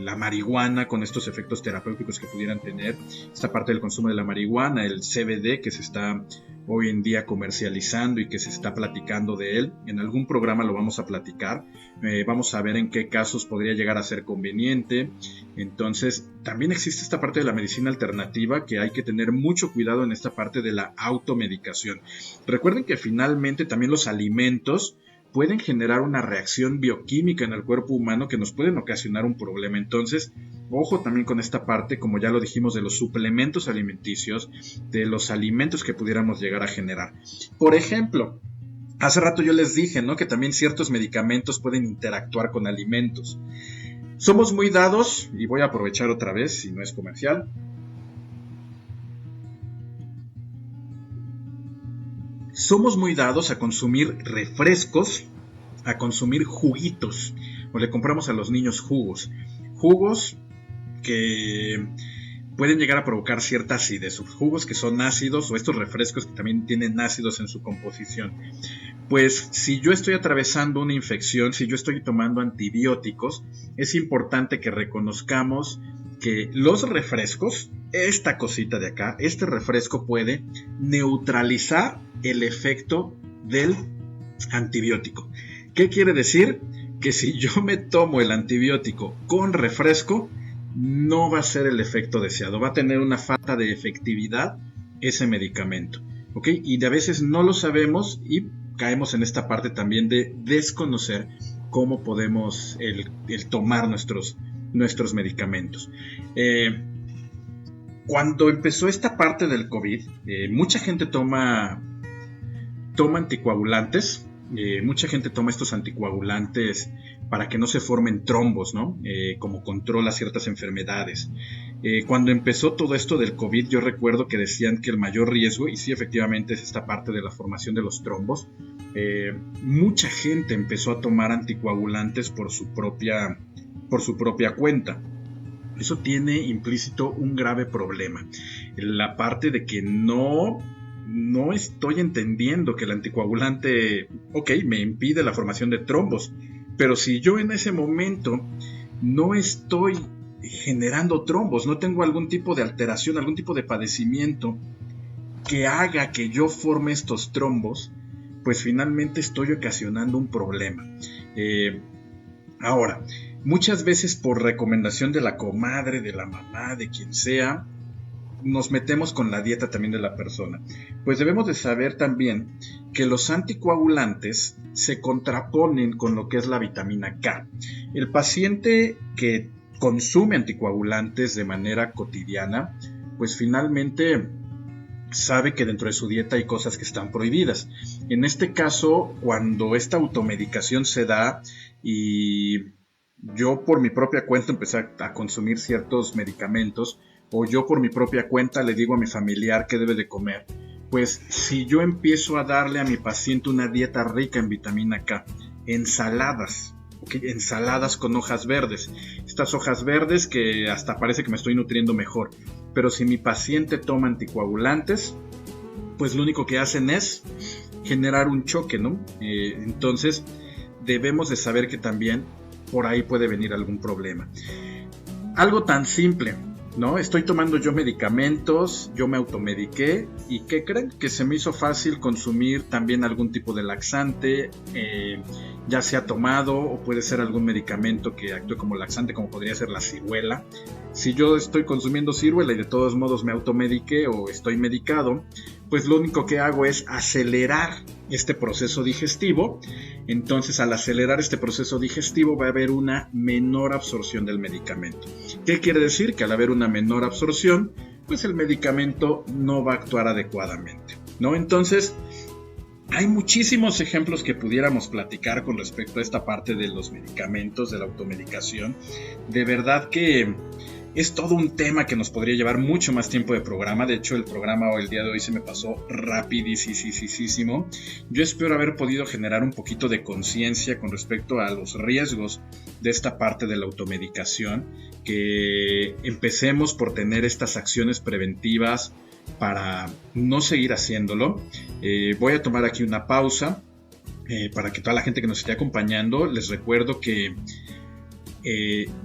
B: la marihuana con estos efectos terapéuticos que pudieran tener, esta parte del consumo de la marihuana, el CBD que se está hoy en día comercializando y que se está platicando de él. En algún programa lo vamos a platicar, vamos a ver en qué casos podría llegar a ser conveniente. Entonces también existe esta parte de la medicina alternativa que hay que tener mucho cuidado en esta parte de la automedicación. Recuerden que finalmente también los alimentos pueden generar una reacción bioquímica en el cuerpo humano que nos pueden ocasionar un problema. Entonces, ojo también con esta parte, como ya lo dijimos, de los suplementos alimenticios, de los alimentos que pudiéramos llegar a generar. Por ejemplo, hace rato yo les dije, ¿no?, que también ciertos medicamentos pueden interactuar con alimentos. Somos muy dados, y voy a aprovechar otra vez, si no es comercial, somos muy dados a consumir refrescos, a consumir juguitos, o le compramos a los niños jugos que pueden llegar a provocar cierta acidez, jugos que son ácidos, o estos refrescos que también tienen ácidos en su composición. Pues si yo estoy atravesando una infección, si yo estoy tomando antibióticos, es importante que reconozcamos que los refrescos, esta cosita de acá, este refresco puede neutralizar el efecto del antibiótico. ¿Qué quiere decir? Que si yo me tomo el antibiótico con refresco, no va a ser el efecto deseado, va a tener una falta de efectividad ese medicamento, ¿ok? Y a veces no lo sabemos y caemos en esta parte también de desconocer cómo podemos el tomar nuestros medicamentos. Cuando empezó esta parte del COVID, mucha gente toma anticoagulantes, mucha gente toma estos anticoagulantes para que no se formen trombos, ¿no? Como control a ciertas enfermedades. Cuando empezó todo esto del COVID, yo recuerdo que decían que el mayor riesgo, y sí, efectivamente es esta parte de la formación de los trombos, mucha gente empezó a tomar anticoagulantes por su propia cuenta. Eso tiene implícito un grave problema. La parte de que no estoy entendiendo que el anticoagulante, ok, me impide la formación de trombos, pero si yo en ese momento no estoy generando trombos, no tengo algún tipo de alteración, algún tipo de padecimiento que haga que yo forme estos trombos, pues finalmente estoy ocasionando un problema. Ahora, muchas veces por recomendación de la comadre, de la mamá, de quien sea, nos metemos con la dieta también de la persona. Pues debemos de saber también que los anticoagulantes se contraponen con lo que es la vitamina K. El paciente que consume anticoagulantes de manera cotidiana, pues finalmente sabe que dentro de su dieta hay cosas que están prohibidas. En este caso, cuando esta automedicación se da y yo por mi propia cuenta empecé a consumir ciertos medicamentos, o yo por mi propia cuenta le digo a mi familiar qué debe de comer, pues si yo empiezo a darle a mi paciente una dieta rica en vitamina K, ensaladas, ¿okay? Ensaladas con hojas verdes, estas hojas verdes que hasta parece que me estoy nutriendo mejor, pero si mi paciente toma anticoagulantes, pues lo único que hacen es generar un choque, ¿no? Entonces debemos de saber que también por ahí puede venir algún problema. Algo tan simple, ¿no? Estoy tomando yo medicamentos, yo me automediqué y ¿qué creen? Que se me hizo fácil consumir también algún tipo de laxante, ya sea tomado o puede ser algún medicamento que actúe como laxante, como podría ser la ciruela. Si yo estoy consumiendo ciruela y de todos modos me automediqué o estoy medicado, pues lo único que hago es acelerar este proceso digestivo. Entonces, al acelerar este proceso digestivo va a haber una menor absorción del medicamento. ¿Qué quiere decir? Que al haber una menor absorción, pues el medicamento no va a actuar adecuadamente, ¿no? Entonces, Hay muchísimos ejemplos que pudiéramos platicar con respecto a esta parte de los medicamentos, de la automedicación. De verdad que es todo un tema que nos podría llevar mucho más tiempo de programa. De hecho, el programa el día de hoy se me pasó rapidísimo. Yo espero haber podido generar un poquito de conciencia con respecto a los riesgos de esta parte de la automedicación. Que empecemos por tener estas acciones preventivas para no seguir haciéndolo. Voy a tomar aquí una pausa para que toda la gente que nos esté acompañando, les recuerdo que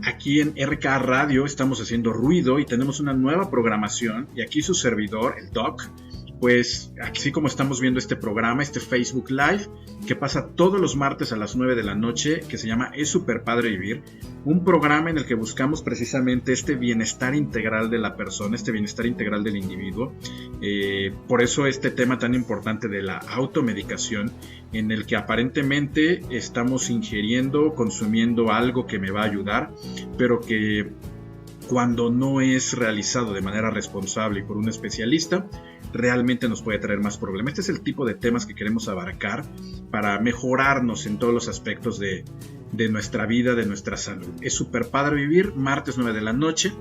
B: aquí en RKA Radio estamos haciendo ruido y tenemos una nueva programación, y aquí su servidor, el Doc, pues así como estamos viendo este programa, este Facebook Live, que pasa todos los martes a las 9 de la noche, que se llama Es Super Padre Vivir, un programa en el que buscamos precisamente este bienestar integral de la persona, este bienestar integral del individuo. Por eso este tema tan importante de la automedicación, en el que aparentemente estamos ingiriendo, consumiendo algo que me va a ayudar, pero que cuando no es realizado de manera responsable y por un especialista, realmente nos puede traer más problemas. Este es el tipo de temas que queremos abarcar para mejorarnos en todos los aspectos de nuestra vida, de nuestra salud. Es Super Padre Vivir, martes 9 de la noche.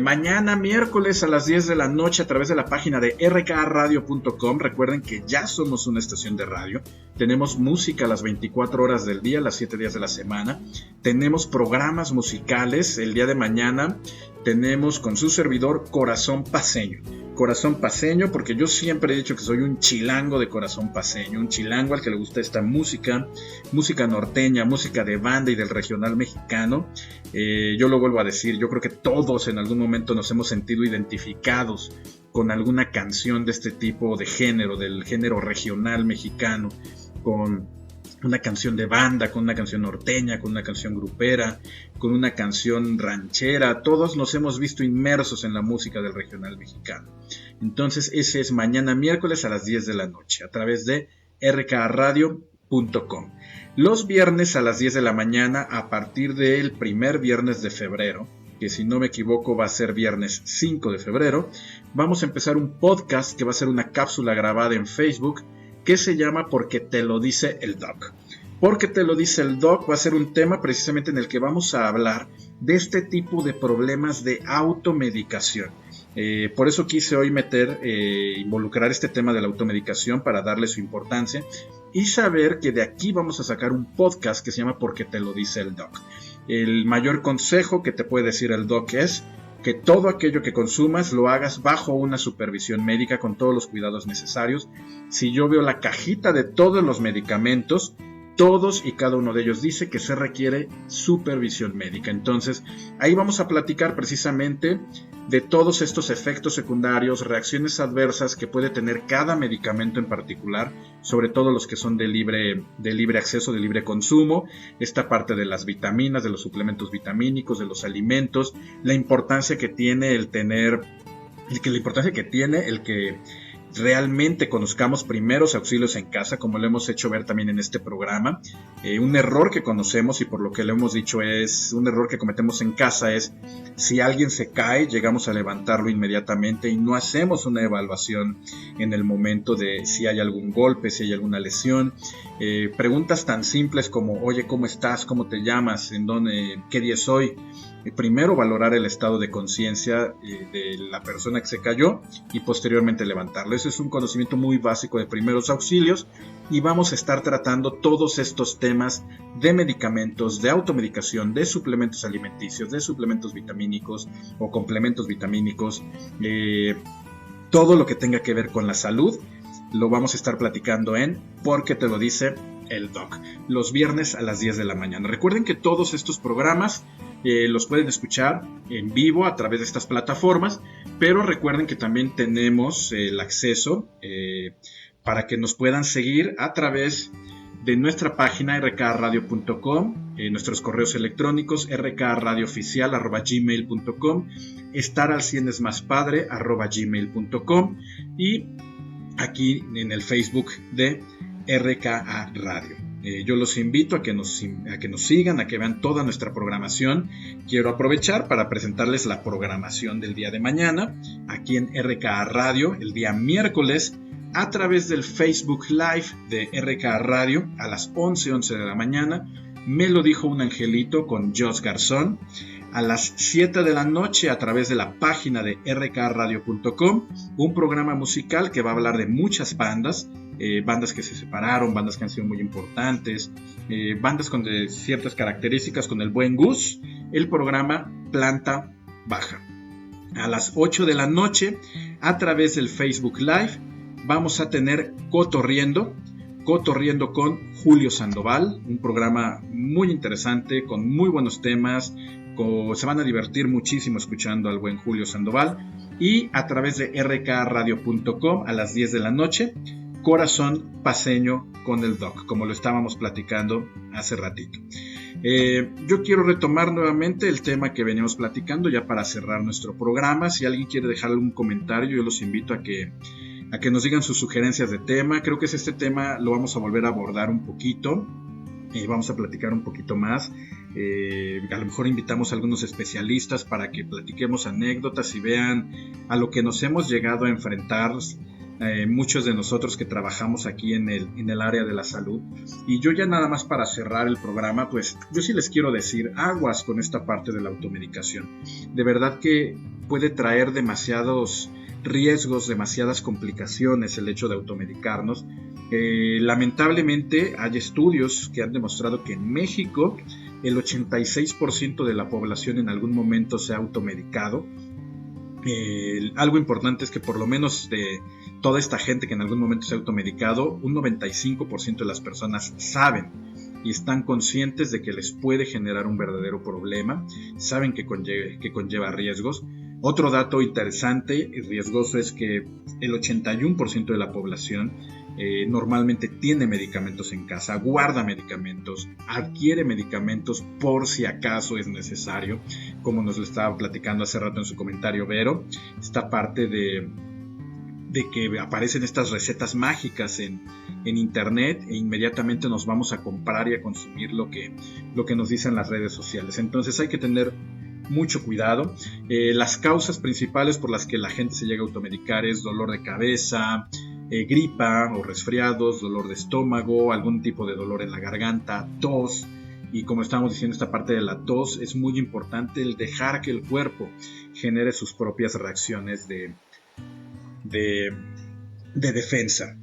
B: Mañana miércoles a las 10 de la noche a través de la página de rkaradio.com. Recuerden que ya somos una estación de radio. Tenemos música a las 24 horas del día, las 7 días de la semana. Tenemos programas musicales. El día de mañana tenemos con su servidor Corazón Paceño. Corazón paceño, porque yo siempre he dicho que soy un chilango de corazón paceño, un chilango al que le gusta esta música norteña, música de banda y del regional mexicano. Yo lo vuelvo a decir, yo creo que todos en algún momento nos hemos sentido identificados con alguna canción de este tipo de género, del género regional mexicano, con una canción de banda, con una canción norteña, con una canción grupera, con una canción ranchera. Todos nos hemos visto inmersos en la música del regional mexicano. Entonces ese es mañana miércoles a las 10 de la noche a través de rkaradio.com. Los viernes a las 10 de la mañana, a partir del primer viernes de febrero, que si no me equivoco va a ser viernes 5 de febrero, vamos a empezar un podcast que va a ser una cápsula grabada en Facebook, que se llama Porque te lo dice el Doc. Porque te lo dice el Doc va a ser un tema precisamente en el que vamos a hablar de este tipo de problemas de automedicación. Por eso quise hoy involucrar este tema de la automedicación para darle su importancia y saber que de aquí vamos a sacar un podcast que se llama Porque te lo dice el Doc. El mayor consejo que te puede decir el Doc es que todo aquello que consumas lo hagas bajo una supervisión médica con todos los cuidados necesarios. Si yo veo la cajita de todos los medicamentos, todos y cada uno de ellos dice que se requiere supervisión médica. Entonces, ahí vamos a platicar precisamente de todos estos efectos secundarios, reacciones adversas que puede tener cada medicamento en particular, sobre todo los que son de libre acceso, de libre consumo, esta parte de las vitaminas, de los suplementos vitamínicos, de los alimentos, la importancia que tiene el que realmente conozcamos primeros auxilios en casa, como lo hemos hecho ver también en este programa. Un error que conocemos y por lo que lo hemos dicho es un error que cometemos en casa es si alguien se cae, llegamos a levantarlo inmediatamente y no hacemos una evaluación en el momento de si hay algún golpe, si hay alguna lesión. Preguntas tan simples como, oye, ¿cómo estás? ¿Cómo te llamas? ¿Qué día es hoy? Primero valorar el estado de conciencia de la persona que se cayó y posteriormente levantarlo. Ese es un conocimiento muy básico de primeros auxilios y vamos a estar tratando todos estos temas de medicamentos, de automedicación, de suplementos alimenticios, de suplementos vitamínicos o complementos vitamínicos, todo lo que tenga que ver con la salud. Lo vamos a estar platicando en Porque te lo dice el Doc, los viernes a las 10 de la mañana. Recuerden que todos estos programas los pueden escuchar en vivo a través de estas plataformas, pero recuerden que también tenemos el acceso para que nos puedan seguir a través de nuestra página rkaradio.com, nuestros correos electrónicos rkradiooficial@gmail.com, estar al 100 es más padre @gmail.com y aquí en el Facebook de RKA Radio. Yo los invito a que nos sigan, a que vean toda nuestra programación. Quiero aprovechar para presentarles la programación del día de mañana, aquí en RKA Radio, el día miércoles, a través del Facebook Live de RKA Radio, a las 11 de la mañana. Me lo dijo un angelito con Josh Garzón. A las 7 de la noche a través de la página de rkradio.com, un programa musical que va a hablar de muchas bandas, bandas que se separaron, bandas que han sido muy importantes, bandas con ciertas características, con el buen Gus, el programa Planta Baja. A las 8 de la noche a través del Facebook Live vamos a tener Cotorriendo con Julio Sandoval, un programa muy interesante, con muy buenos temas. Se van a divertir muchísimo escuchando al buen Julio Sandoval. Y a través de rkradio.com a las 10 de la noche, Corazón Paceño con el Doc, como lo estábamos platicando hace ratito. Yo quiero retomar nuevamente el tema que veníamos platicando ya para cerrar nuestro programa. Si alguien quiere dejar algún comentario, yo los invito a que nos digan sus sugerencias de tema. Creo que este tema lo vamos a volver a abordar un poquito. Vamos a platicar un poquito más. A lo mejor invitamos a algunos especialistas para que platiquemos anécdotas y vean a lo que nos hemos llegado a enfrentar muchos de nosotros que trabajamos aquí en el área de la salud. Y yo ya nada más para cerrar el programa, pues yo sí les quiero decir, aguas con esta parte de la automedicación. De verdad que puede traer demasiados riesgos, demasiadas complicaciones el hecho de automedicarnos. Lamentablemente hay estudios que han demostrado que en México el 86% de la población en algún momento se ha automedicado. Algo importante es que por lo menos de toda esta gente que en algún momento se ha automedicado, un 95% de las personas saben y están conscientes de que les puede generar un verdadero problema, saben que conlleva riesgos. Otro dato interesante y riesgoso es que el 81% de la población normalmente tiene medicamentos en casa, guarda medicamentos, adquiere medicamentos por si acaso es necesario, como nos lo estaba platicando hace rato en su comentario Vero, esta parte de que aparecen estas recetas mágicas en internet e inmediatamente nos vamos a comprar y a consumir lo que nos dicen las redes sociales. Entonces hay que tener mucho cuidado. Las causas principales por las que la gente se llega a automedicar es dolor de cabeza, gripa o resfriados, dolor de estómago, algún tipo de dolor en la garganta, tos. Y como estábamos diciendo, esta parte de la tos es muy importante, el dejar que el cuerpo genere sus propias reacciones de defensa.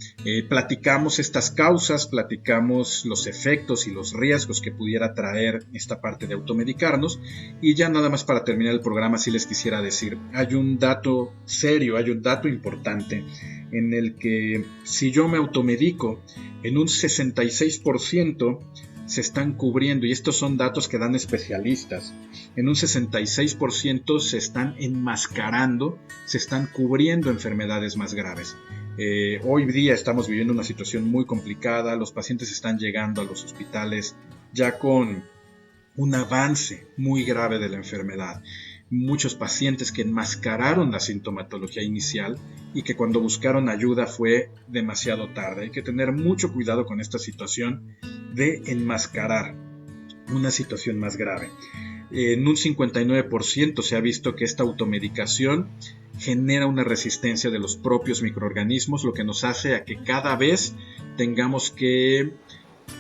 B: Platicamos estas causas, platicamos los efectos y los riesgos que pudiera traer esta parte de automedicarnos. Y ya nada más para terminar el programa, sí les quisiera decir, hay un dato serio, hay un dato importante en el que si yo me automedico, en un 66% se están cubriendo, y estos son datos que dan especialistas, en un 66% se están enmascarando, se están cubriendo enfermedades más graves. Hoy día estamos viviendo una situación muy complicada, los pacientes están llegando a los hospitales ya con un avance muy grave de la enfermedad. Muchos pacientes que enmascararon la sintomatología inicial y que cuando buscaron ayuda fue demasiado tarde. Hay que tener mucho cuidado con esta situación de enmascarar una situación más grave. En un 59% se ha visto que esta automedicación genera una resistencia de los propios microorganismos, lo que nos hace a que cada vez tengamos que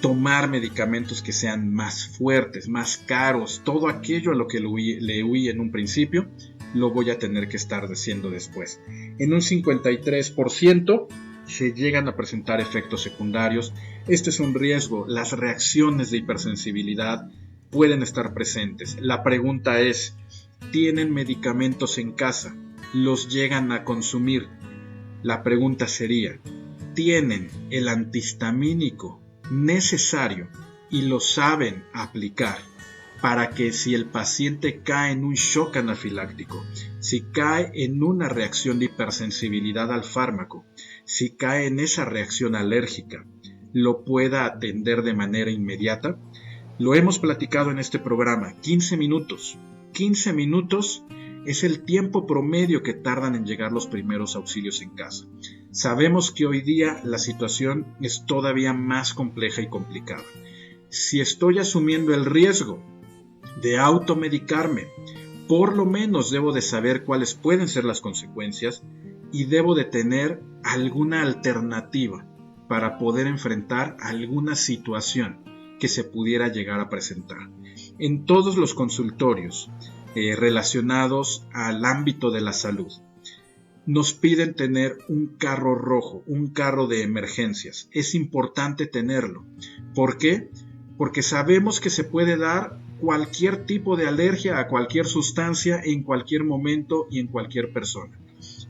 B: tomar medicamentos que sean más fuertes, más caros. Todo aquello a lo que le huí en un principio, lo voy a tener que estar haciendo después. En un 53% se llegan a presentar efectos secundarios. Este es un riesgo. Las reacciones de hipersensibilidad pueden estar presentes. La pregunta es, ¿tienen medicamentos en casa? ¿Los llegan a consumir? La pregunta sería, ¿tienen el antihistamínico necesario y lo saben aplicar para que si el paciente cae en un shock anafiláctico, si cae en una reacción de hipersensibilidad al fármaco, si cae en esa reacción alérgica, lo pueda atender de manera inmediata? Lo hemos platicado en este programa, 15 minutos. 15 minutos es el tiempo promedio que tardan en llegar los primeros auxilios en casa. Sabemos que hoy día la situación es todavía más compleja y complicada. Si estoy asumiendo el riesgo de automedicarme, por lo menos debo de saber cuáles pueden ser las consecuencias y debo de tener alguna alternativa para poder enfrentar alguna situación que se pudiera llegar a presentar. En todos los consultorios relacionados al ámbito de la salud, nos piden tener un carro rojo, un carro de emergencias. Es importante tenerlo. ¿Por qué? Porque sabemos que se puede dar cualquier tipo de alergia a cualquier sustancia en cualquier momento y en cualquier persona.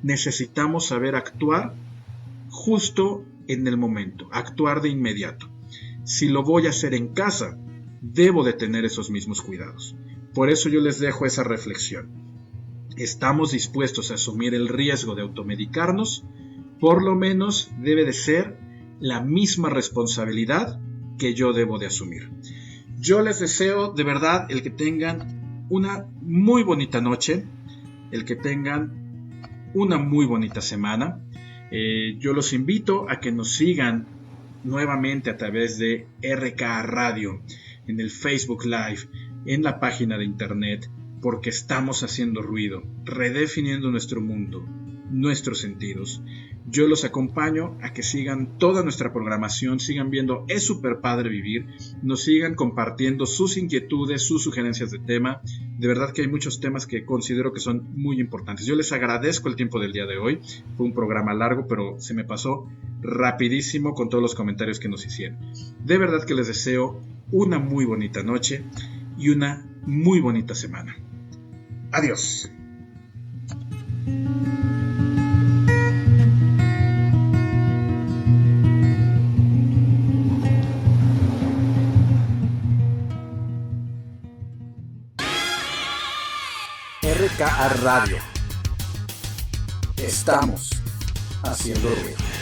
B: Necesitamos saber actuar justo en el momento, actuar de inmediato. Si lo voy a hacer en casa, debo de tener esos mismos cuidados. Por eso yo les dejo esa reflexión. ¿Estamos dispuestos a asumir el riesgo de automedicarnos? Por lo menos debe de ser la misma responsabilidad que yo debo de asumir. Yo les deseo de verdad el que tengan una muy bonita noche, el que tengan una muy bonita semana. Yo los invito a que nos sigan nuevamente a través de RK Radio, en el Facebook Live, en la página de internet, porque estamos haciendo ruido, redefiniendo nuestro mundo, nuestros sentidos. Yo los acompaño a que sigan toda nuestra programación, sigan viendo Es Súper Padre Vivir, nos sigan compartiendo sus inquietudes, sus sugerencias de tema. De verdad que hay muchos temas que considero que son muy importantes. Yo les agradezco el tiempo del día de hoy. Fue un programa largo, pero se me pasó rapidísimo con todos los comentarios que nos hicieron. De verdad que les deseo una muy bonita noche y una muy bonita semana. Adiós.
D: RKA Radio. Estamos haciendo ruido.